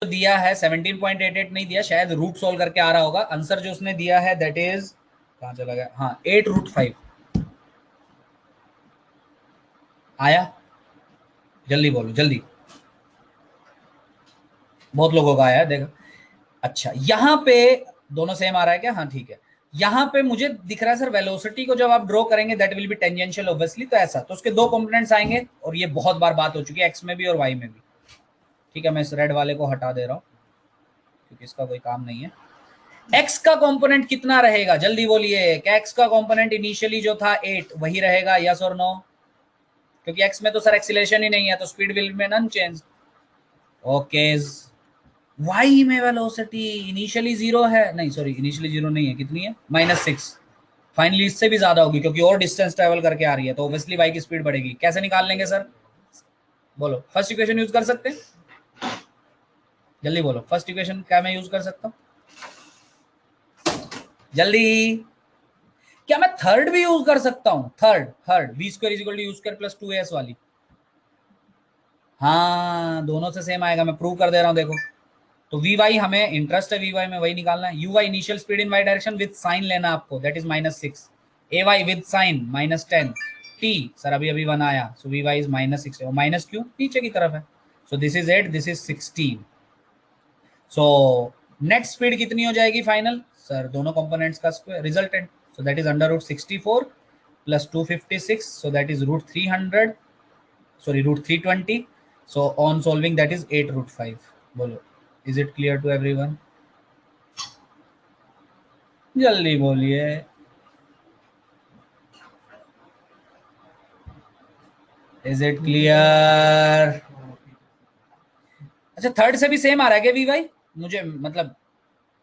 तो दिया है 17.88 नहीं दिया, शायद रूट सोल्व करके आ रहा होगा। आंसर जो उसने दिया है दैट इज, कहां चला गया, हाँ 8√5 आया। जल्दी बोलो जल्दी, बहुत लोगों का आया है देखा। अच्छा यहाँ पे दोनों सेम आ रहा है क्या? हाँ ठीक है। यहाँ पे मुझे दिख रहा है सर, वेलोसिटी को जब आप ड्रॉ करेंगे that will be tangential obviously, तो ऐसा, तो उसके दो कंपोनेंट्स आएंगे, और ये बहुत बार बात हो चुकी है, एक्स में भी और वाई में भी। ठीक है, मैं इस रेड वाले को हटा दे रहा हूँ क्योंकि इसका कोई काम नहीं है। एक्स का कंपोनेंट कितना रहेगा जल्दी बोलिए? क्या एक्स का कंपोनेंट इनिशियली जो था 8 वही रहेगा, यस और नो? क्योंकि एक्स में तो सर एक्सीलरेशन ही नहीं है, तो speed will remain unchange. Okay, y में वेलोसिटी इनिशियली जीरो है, नहीं सॉरी इनिशियली जीरो नहीं है, कितनी है -6, फाइनली इससे भी ज्यादा होगी क्योंकि और डिस्टेंस ट्रेवल करके आ रही है, तो ऑब्वियसली y की स्पीड बढ़ेगी। कैसे निकाल लेंगे सर, बोलो फर्स्ट इक्वेशन यूज कर सकते हैं, जल्दी बोलो फर्स्ट इक्वेशन क्या मैं यूज कर सकता हूँ, जल्दी। क्या मैं थर्ड भी यूज कर सकता हूँ, third third v square is equal to u square plus 2as वाली, हाँ दोनों से सेम आएगा, मैं प्रूव कर दे रहा हूँ देखो। तो वी वाई हमें इंटरेस्ट है, वी वाई में वही निकालना है। U Y initial speed in Y direction with sine लेना आपको, that is -6। A Y with sine -10। T sir अभी अभी 1 आया, सो वी वाई इज -6, और माइनस क्यों नीचे की तरफ है, so this is 8, this is 16। So net speed कितनी हो जाएगी फाइनल, सर दोनों कंपोनेंट्स का square resultant, so that is √64 plus 256, so that is √300, sorry √320, so on solving that is 8√5। बोलो is it clear to everyone, जल्दी बोलिए। Is it clear? अच्छा third से भी सेम आ रहा है क्या वी वाई, मुझे मतलब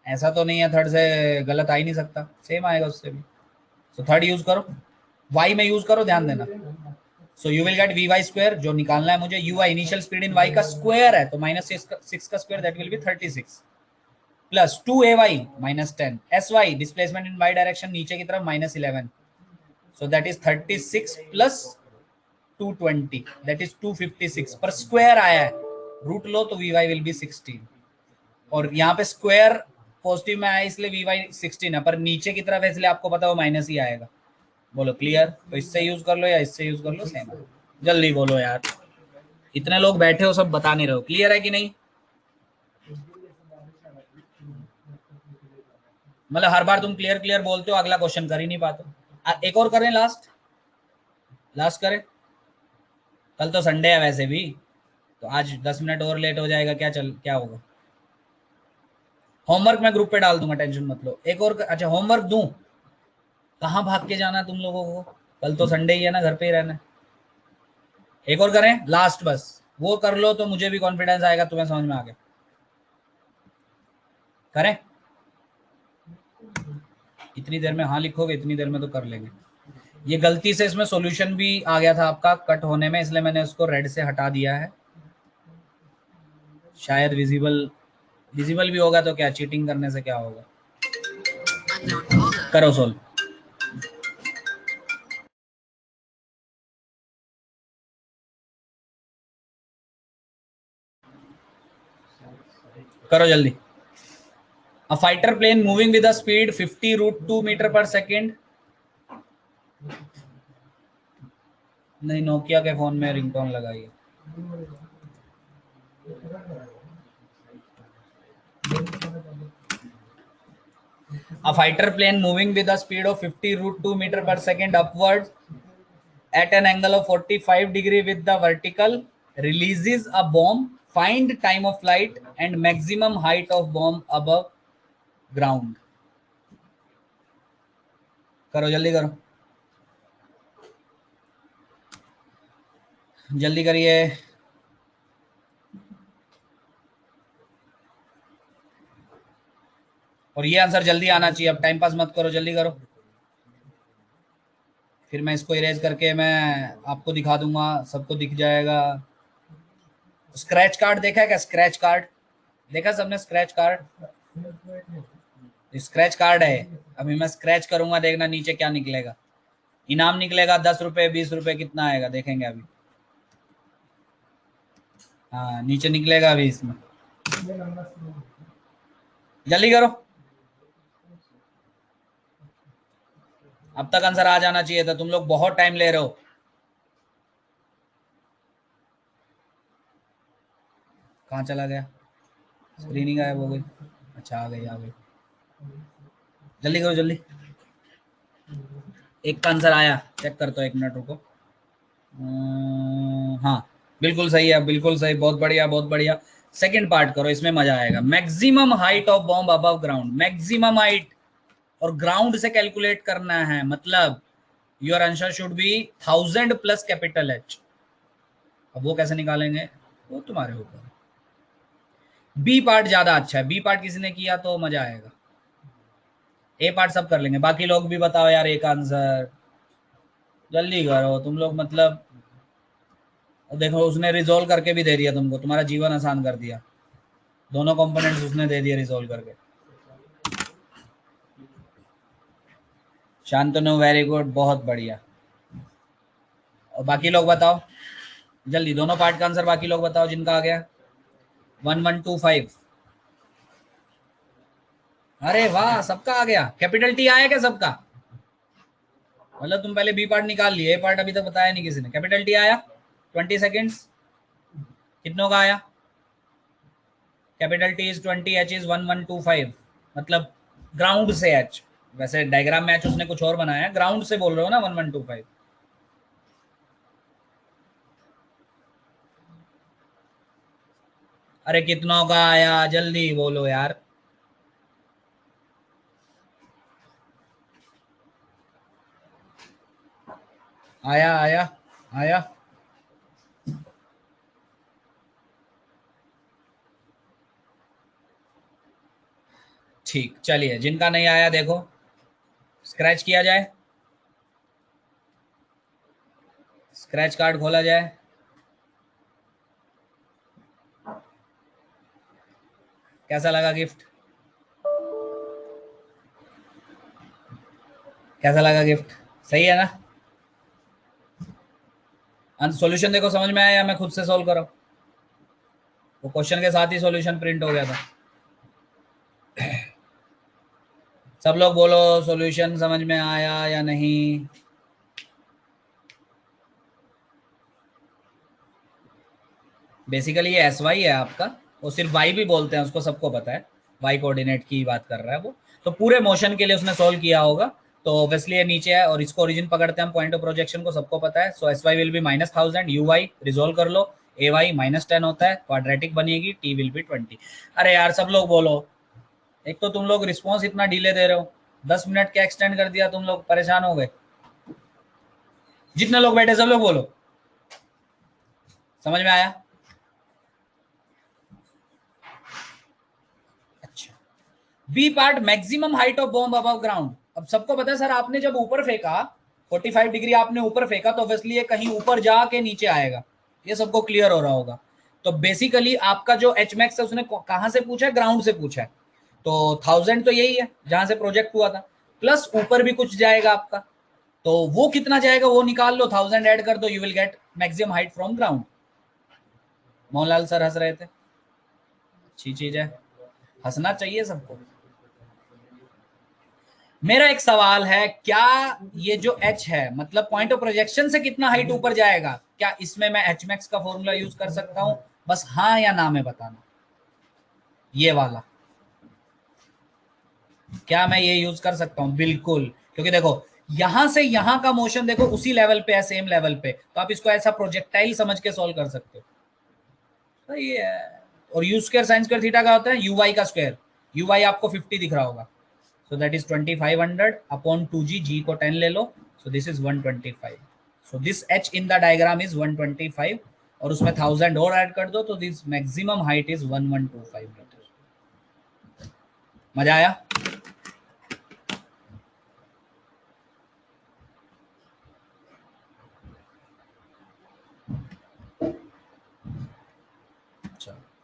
ऐसा तो नहीं है, थर्ड से गलत आ ही नहीं सकता, सेम आएगा उससे भी। सो थर्ड यूज करो, वाई में यूज करो, ध्यान देना। So you will get V Y square, जो निकालना है मुझे, U Y initial speed in Y का स्क्वायर है, तो -6 का square that will be 36 plus 2ay -10, sy displacement in Y direction नीचे की तरफ -11, so that is 36 plus 220 that is 256 पर स्क्वायर आया है, रूट लो तो वी वाई विल बी 16, और यहाँ पे स्क्वायर पॉजिटिव में आया इसलिए वी वाई 16 है, पर नीचे की तरफ है इसलिए आपको पता है वो माइनस ही आएगा। बोलो क्लियर, तो इससे यूज कर लो या इससे यूज कर लो, सेम है। जल्दी बोलो यार, इतने लोग बैठे हो सब बता नहीं रहे हो, क्लियर है कि नहीं, मतलब हर बार तुम क्लियर क्लियर बोलते हो, अगला क्वेश्चन कर ही नहीं पाते। एक और करें, लास्ट लास्ट करें, कल तो संडे है वैसे भी, तो आज 10 मिनट और लेट हो जाएगा, क्या होगा, होमवर्क मैं ग्रुप पे डाल दूंगा, टेंशन मत लो। एक और अच्छा होमवर्क दूं, कहाँ भाग के जाना है तुम लोगों को, कल तो संडे ही है ना, घर पे ही रहना है। एक और करें लास्ट, बस वो कर लो तो मुझे भी कॉन्फिडेंस आएगा, तुम्हें समझ में आ गया। करें, इतनी देर में हाँ लिखोगे, इतनी देर में तो कर लेंगे। ये गलती से इसमें सॉल्यूशन भी आ गया था आपका कट होने में, इसलिए मैंने उसको रेड से हटा दिया है, शायद विजिबल विजिबल भी होगा तो क्या, चीटिंग करने से क्या होगा। करो सोल्व, करो जल्दी। A fighter plane moving with a speed 50 √2 metre पर सेकेंड, नहीं नोकिया के फोन में रिंगटोन लगाई है। A fighter plane moving with a speed of 50 √2 metre per second upwards at an angle of 45 degree with the vertical releases a bomb. Find time of flight and maximum height of bomb above ground. करो जल्दी करो, जल्दी करिए। और ये answer जल्दी आना चाहिए, अब टाइम पास मत करो, जल्दी करो, फिर मैं इसको इरेज करके मैं आपको दिखा दूंगा, सबको दिख जाएगा। स्क्रैच कार्ड देखा है क्या, स्क्रैच कार्ड देखा सबने, स्क्रैच कार्ड, स्क्रैच कार्ड है, अभी मैं स्क्रैच करूंगा, देखना नीचे क्या निकलेगा, इनाम निकलेगा 10 रुपए 20 रुपए, कितना आएगा देखेंगे अभी। हाँ नीचे निकलेगा अभी इसमें, जल्दी करो, अब तक आंसर आ जाना चाहिए था, तुम लोग बहुत टाइम ले रहे हो। कहाँ चला गया, स्क्रीन ही गायब हो गई, अच्छा आ गई आ गई, जल्दी करो जल्दी। एक का आंसर आया, चेक करता हूँ, 1 मिनट रुको। हाँ बिल्कुल सही है, बिल्कुल सही, बहुत बढ़िया बहुत बढ़िया। सेकंड पार्ट करो, इसमें मजा आएगा। Maximum height of bomb above ground, maximum height, और ग्राउंड से कैलकुलेट करना है, मतलब your answer should be 1000 plus capital H. अब वो कैसे निकालेंगे, वो तुम्हारे ऊपर। बी पार्ट ज्यादा अच्छा है, बी पार्ट किसी ने किया तो मजा आएगा। ए पार्ट सब कर लेंगे, बाकी लोग भी बताओ यार एक आंसर, जल्दी करो तुम लोग, मतलब देखो उसने रिजोल्व करके भी दे दिया तुमको, तुम्हारा जीवन आसान कर दिया, दोनों कंपोनेंट्स उसने दे दिए रिजोल्व करके। शांतनु वेरी गुड, बहुत बढ़िया। और बाकी लोग बताओ जल्दी, दोनों पार्ट का आंसर बाकी लोग बताओ जिनका आ गया। 1125। अरे वाह, सबका आ गया। कैपिटल टी आया क्या सबका? मतलब तुम पहले बी पार्ट निकाल लिए, ए पार्ट अभी तक बताया नहीं किसी ने। कैपिटल टी आया? 20 सेकेंड्स। कितनों का आया? Capital T is 20, H is 1125। मतलब ग्राउंड से एच, वैसे डायग्राम में एच उसने कुछ और बनाया है, ग्राउंड से बोल रहे हो ना 1125। अरे कितनों का आया, जल्दी बोलो यार। आया आया आया। ठीक, चलिए जिनका नहीं आया देखो स्क्रैच किया जाए, स्क्रैच कार्ड खोला जाए। कैसा लगा गिफ्ट? कैसा लगा गिफ्ट? सही है ना? सॉल्यूशन देखो समझ में आया या मैं खुद से सॉल्व करूं? वो क्वेश्चन के साथ ही सॉल्यूशन प्रिंट हो गया था। सब लोग बोलो सॉल्यूशन समझ में आया या नहीं। बेसिकली ये एस वाई है आपका, वो सिर्फ वाई भी बोलते हैं उसको, सबको पता है। वाई कोऑर्डिनेट की बात कर रहा है वो, तो पूरे मोशन के लिए उसने सोल्व किया होगा। तो ऑब्वियसली ये नीचे है और इसको ओरिजिन पकड़ते हैं हम, पॉइंट ऑफ प्रोजेक्शन को सबको पता है। So s y will be -1000, u y resolve कर लो, ए वाई -10 होता है, क्वाड्रेटिक बनेगी, टी विल बी 20। अरे यार सब लोग बोलो, एक तो तुम लोग रिस्पॉन्स इतना डिले दे रहे हो, 10 मिनट क्या एक्सटेंड कर दिया, तुम लोग परेशान हो गए। जितने लोग बैठे सब लोग बोलो समझ में आया। अच्छा, B part maximum height of bomb above ground. अब सबको पता है सर, आपने जब ऊपर फेंका 45 डिग्री आपने ऊपर फेंका, तो ऑब्वियसली ये कहीं ऊपर जाके नीचे आएगा, ये सबको क्लियर हो रहा होगा। तो बेसिकली आपका जो एच मैक्स है उसने कहां से पूछा है? ग्राउंड से पूछा है। तो 1000 तो यही है जहां से प्रोजेक्ट हुआ था, प्लस ऊपर भी कुछ जाएगा आपका, तो वो कितना जाएगा वो निकाल लो, 1000 ऐड कर दो, you will get maximum height from ground. Mohanlal sir हंस रहे थे, अच्छी चीज है, हंसना चाहिए सबको। मेरा एक सवाल है, क्या ये जो h है मतलब पॉइंट ऑफ प्रोजेक्शन से कितना हाइट ऊपर जाएगा, क्या इसमें मैं एच मैक्स का फॉर्मूला यूज कर सकता हूं? बस हाँ या ना में बताना, ये वाला क्या मैं ये यूज कर सकता हूं? बिल्कुल, क्योंकि देखो यहां से यहां का मोशन देखो उसी लेवल पे है, सेम लेवल पे, तो आप इसको ऐसा प्रोजेक्टाइल समझ के सॉल्व कर सकते हो। सही है। और you square sine square theta का होता है यू वाई का स्क्वायर, यू वाई आपको 50 दिख रहा होगा, so that is 2500 upon 2g, g को 10 ले लो, so this is 125, so this h in the diagram is 125, और उसमें 1000 और ऐड कर दो तो this maximum height is 1125 metre. मजा आया?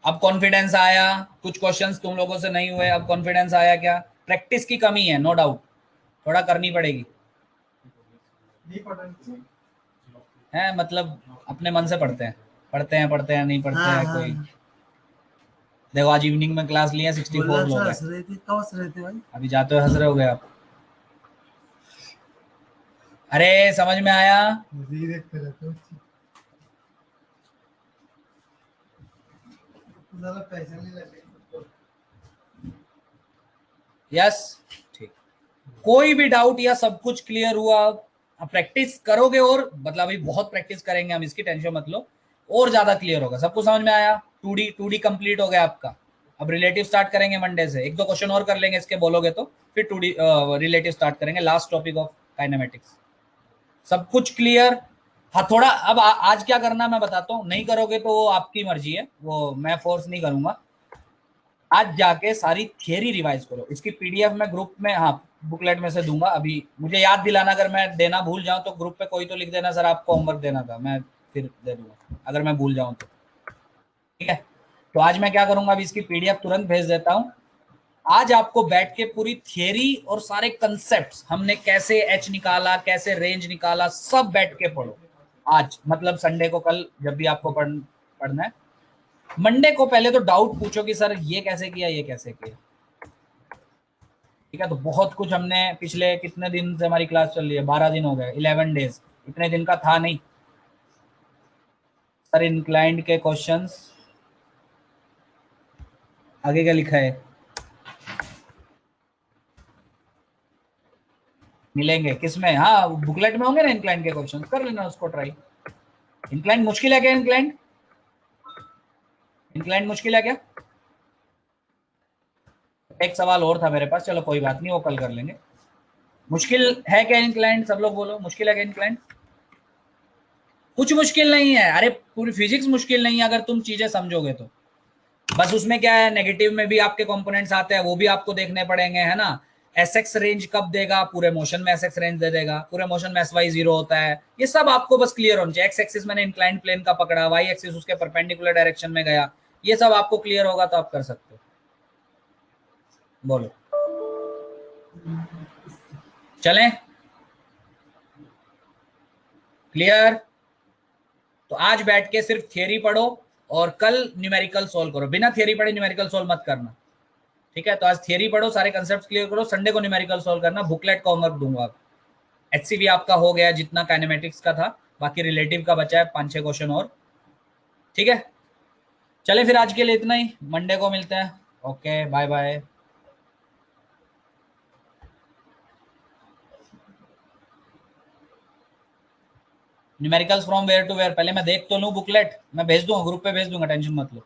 अब कॉन्फिडेंस आया, कुछ क्वेश्चंस तुम लोगों से नहीं हुए, अब कॉन्फिडेंस आया क्या? प्रैक्टिस की कमी है नो डाउट, थोड़ा करनी पड़ेगी है, मतलब अपने मन से पढ़ते हैं, पढ़ते हैं नहीं पढ़ते हैं कोई। देखो आज इवनिंग में क्लास लिया 64 लोग हैं, अभी जाते हुए हंस रहे हो गए आप। अरे समझ में आया? यस, ठीक। कोई भी डाउट या सब कुछ क्लियर हुआ? प्रैक्टिस करोगे और मतलब अभी बहुत प्रैक्टिस करेंगे हम, इसकी टेंशन मत लो, और ज्यादा क्लियर होगा। सबको समझ में आया? 2D कंप्लीट हो गया आपका। अब रिलेटिव स्टार्ट करेंगे मंडे से, एक दो क्वेश्चन और कर लेंगे इसके बोलोगे तो, फिर 2D रिलेटिव स्टार्ट करेंगे, लास्ट टॉपिक ऑफ काइनेमेटिक्स। सब कुछ क्लियर? हाँ थोड़ा अब आज क्या करना मैं बताता हूँ, नहीं करोगे तो वो आपकी मर्जी है, वो मैं फोर्स नहीं करूंगा। आज जाके सारी थियरी रिवाइज करो। इसकी पीडीएफ मैं ग्रुप में, हाँ, बुकलेट में से दूंगा। अभी मुझे याद दिलाना, अगर मैं देना भूल जाऊं तो ग्रुप पे कोई तो लिख देना, सर आपको होमवर्क देना था, मैं फिर दे दूंगा अगर मैं भूल जाऊं तो। ठीक है, तो आज मैं क्या करूंगा, अभी इसकी पीडीएफ तुरंत भेज देता हूं। आज आपको बैठ के पूरी थियरी और सारे कंसेप्ट्स, हमने कैसे एच निकाला, कैसे रेंज निकाला, सब बैठ के पढ़ो आज, मतलब संडे को, कल जब भी आपको पढ़ना है। मंडे को पहले तो डाउट पूछो कि सर ये कैसे किया, ये कैसे किया। ठीक है, तो बहुत कुछ हमने पिछले कितने दिन से हमारी क्लास चल रही है, 12 दिन हो गए, 11 डेज, इतने दिन का था नहीं सर। इंक्लाइंड के क्वेश्चंस आगे क्या लिखा है, मिलेंगे किसमें, हाँ बुकलेट में होंगे ना इंक्लाइंड के क्वेश्चन, कर लेना उसको ट्राई। इंक्लाइंड मुश्किल है क्या, इंक्लाइंड इंक्लाइंड मुश्किल है क्या? एक सवाल और था मेरे पास, चलो कोई बात नहीं, वो कल कर लेंगे। मुश्किल है क्या इंक्लाइंड, सब लोग बोलो, मुश्किल है क्या इंक्लाइंड? कुछ मुश्किल नहीं है, अरे पूरी फिजिक्स मुश्किल नहीं है अगर तुम चीजें समझोगे तो। बस उसमें क्या है, नेगेटिव में भी आपके कंपोनेंट्स आते हैं, वो भी आपको देखने पड़ेंगे, है ना। एसएक्स रेंज कब देगा, पूरे मोशन में एसएक्स रेंज दे देगा, पूरे मोशन में एसवाई 0 होता है, ये सब आपको बस क्लियर होना चाहिए। एक्स एक्सिस मैंने इंक्लाइंड प्लेन का पकड़ा, वाई एक्सिस उसके परपेंडिकुलर डायरेक्शन में गया, ये सब आपको क्लियर होगा तो आप कर सकते हो। बोलो, चलें? क्लियर? तो आज बैठ के सिर्फ थियरी पढ़ो और कल न्यूमेरिकल सोल्व करो, बिना थियरी पढ़े न्यूमेरिकल सोल्व मत करना। ठीक है, तो आज थियरी पढ़ो, सारे कंसेप्ट क्लियर करो, संडे को न्यूमेरिकल सोल्व करना, बुकलेट का होमवर्क दूंगा। एचसीवी आपका हो गया जितना काइनेमेटिक्स का था, बाकी रिलेटिव का बचा है 5-6 क्वेश्चन और। ठीक है, चले फिर आज के लिए इतना ही, मंडे को मिलते हैं। Okay, bye bye. Numericals from where to where, पहले मैं देख तो लूं बुकलेट, मैं भेज दूंगा ग्रुप पे, भेज दूंगा, टेंशन मत लो।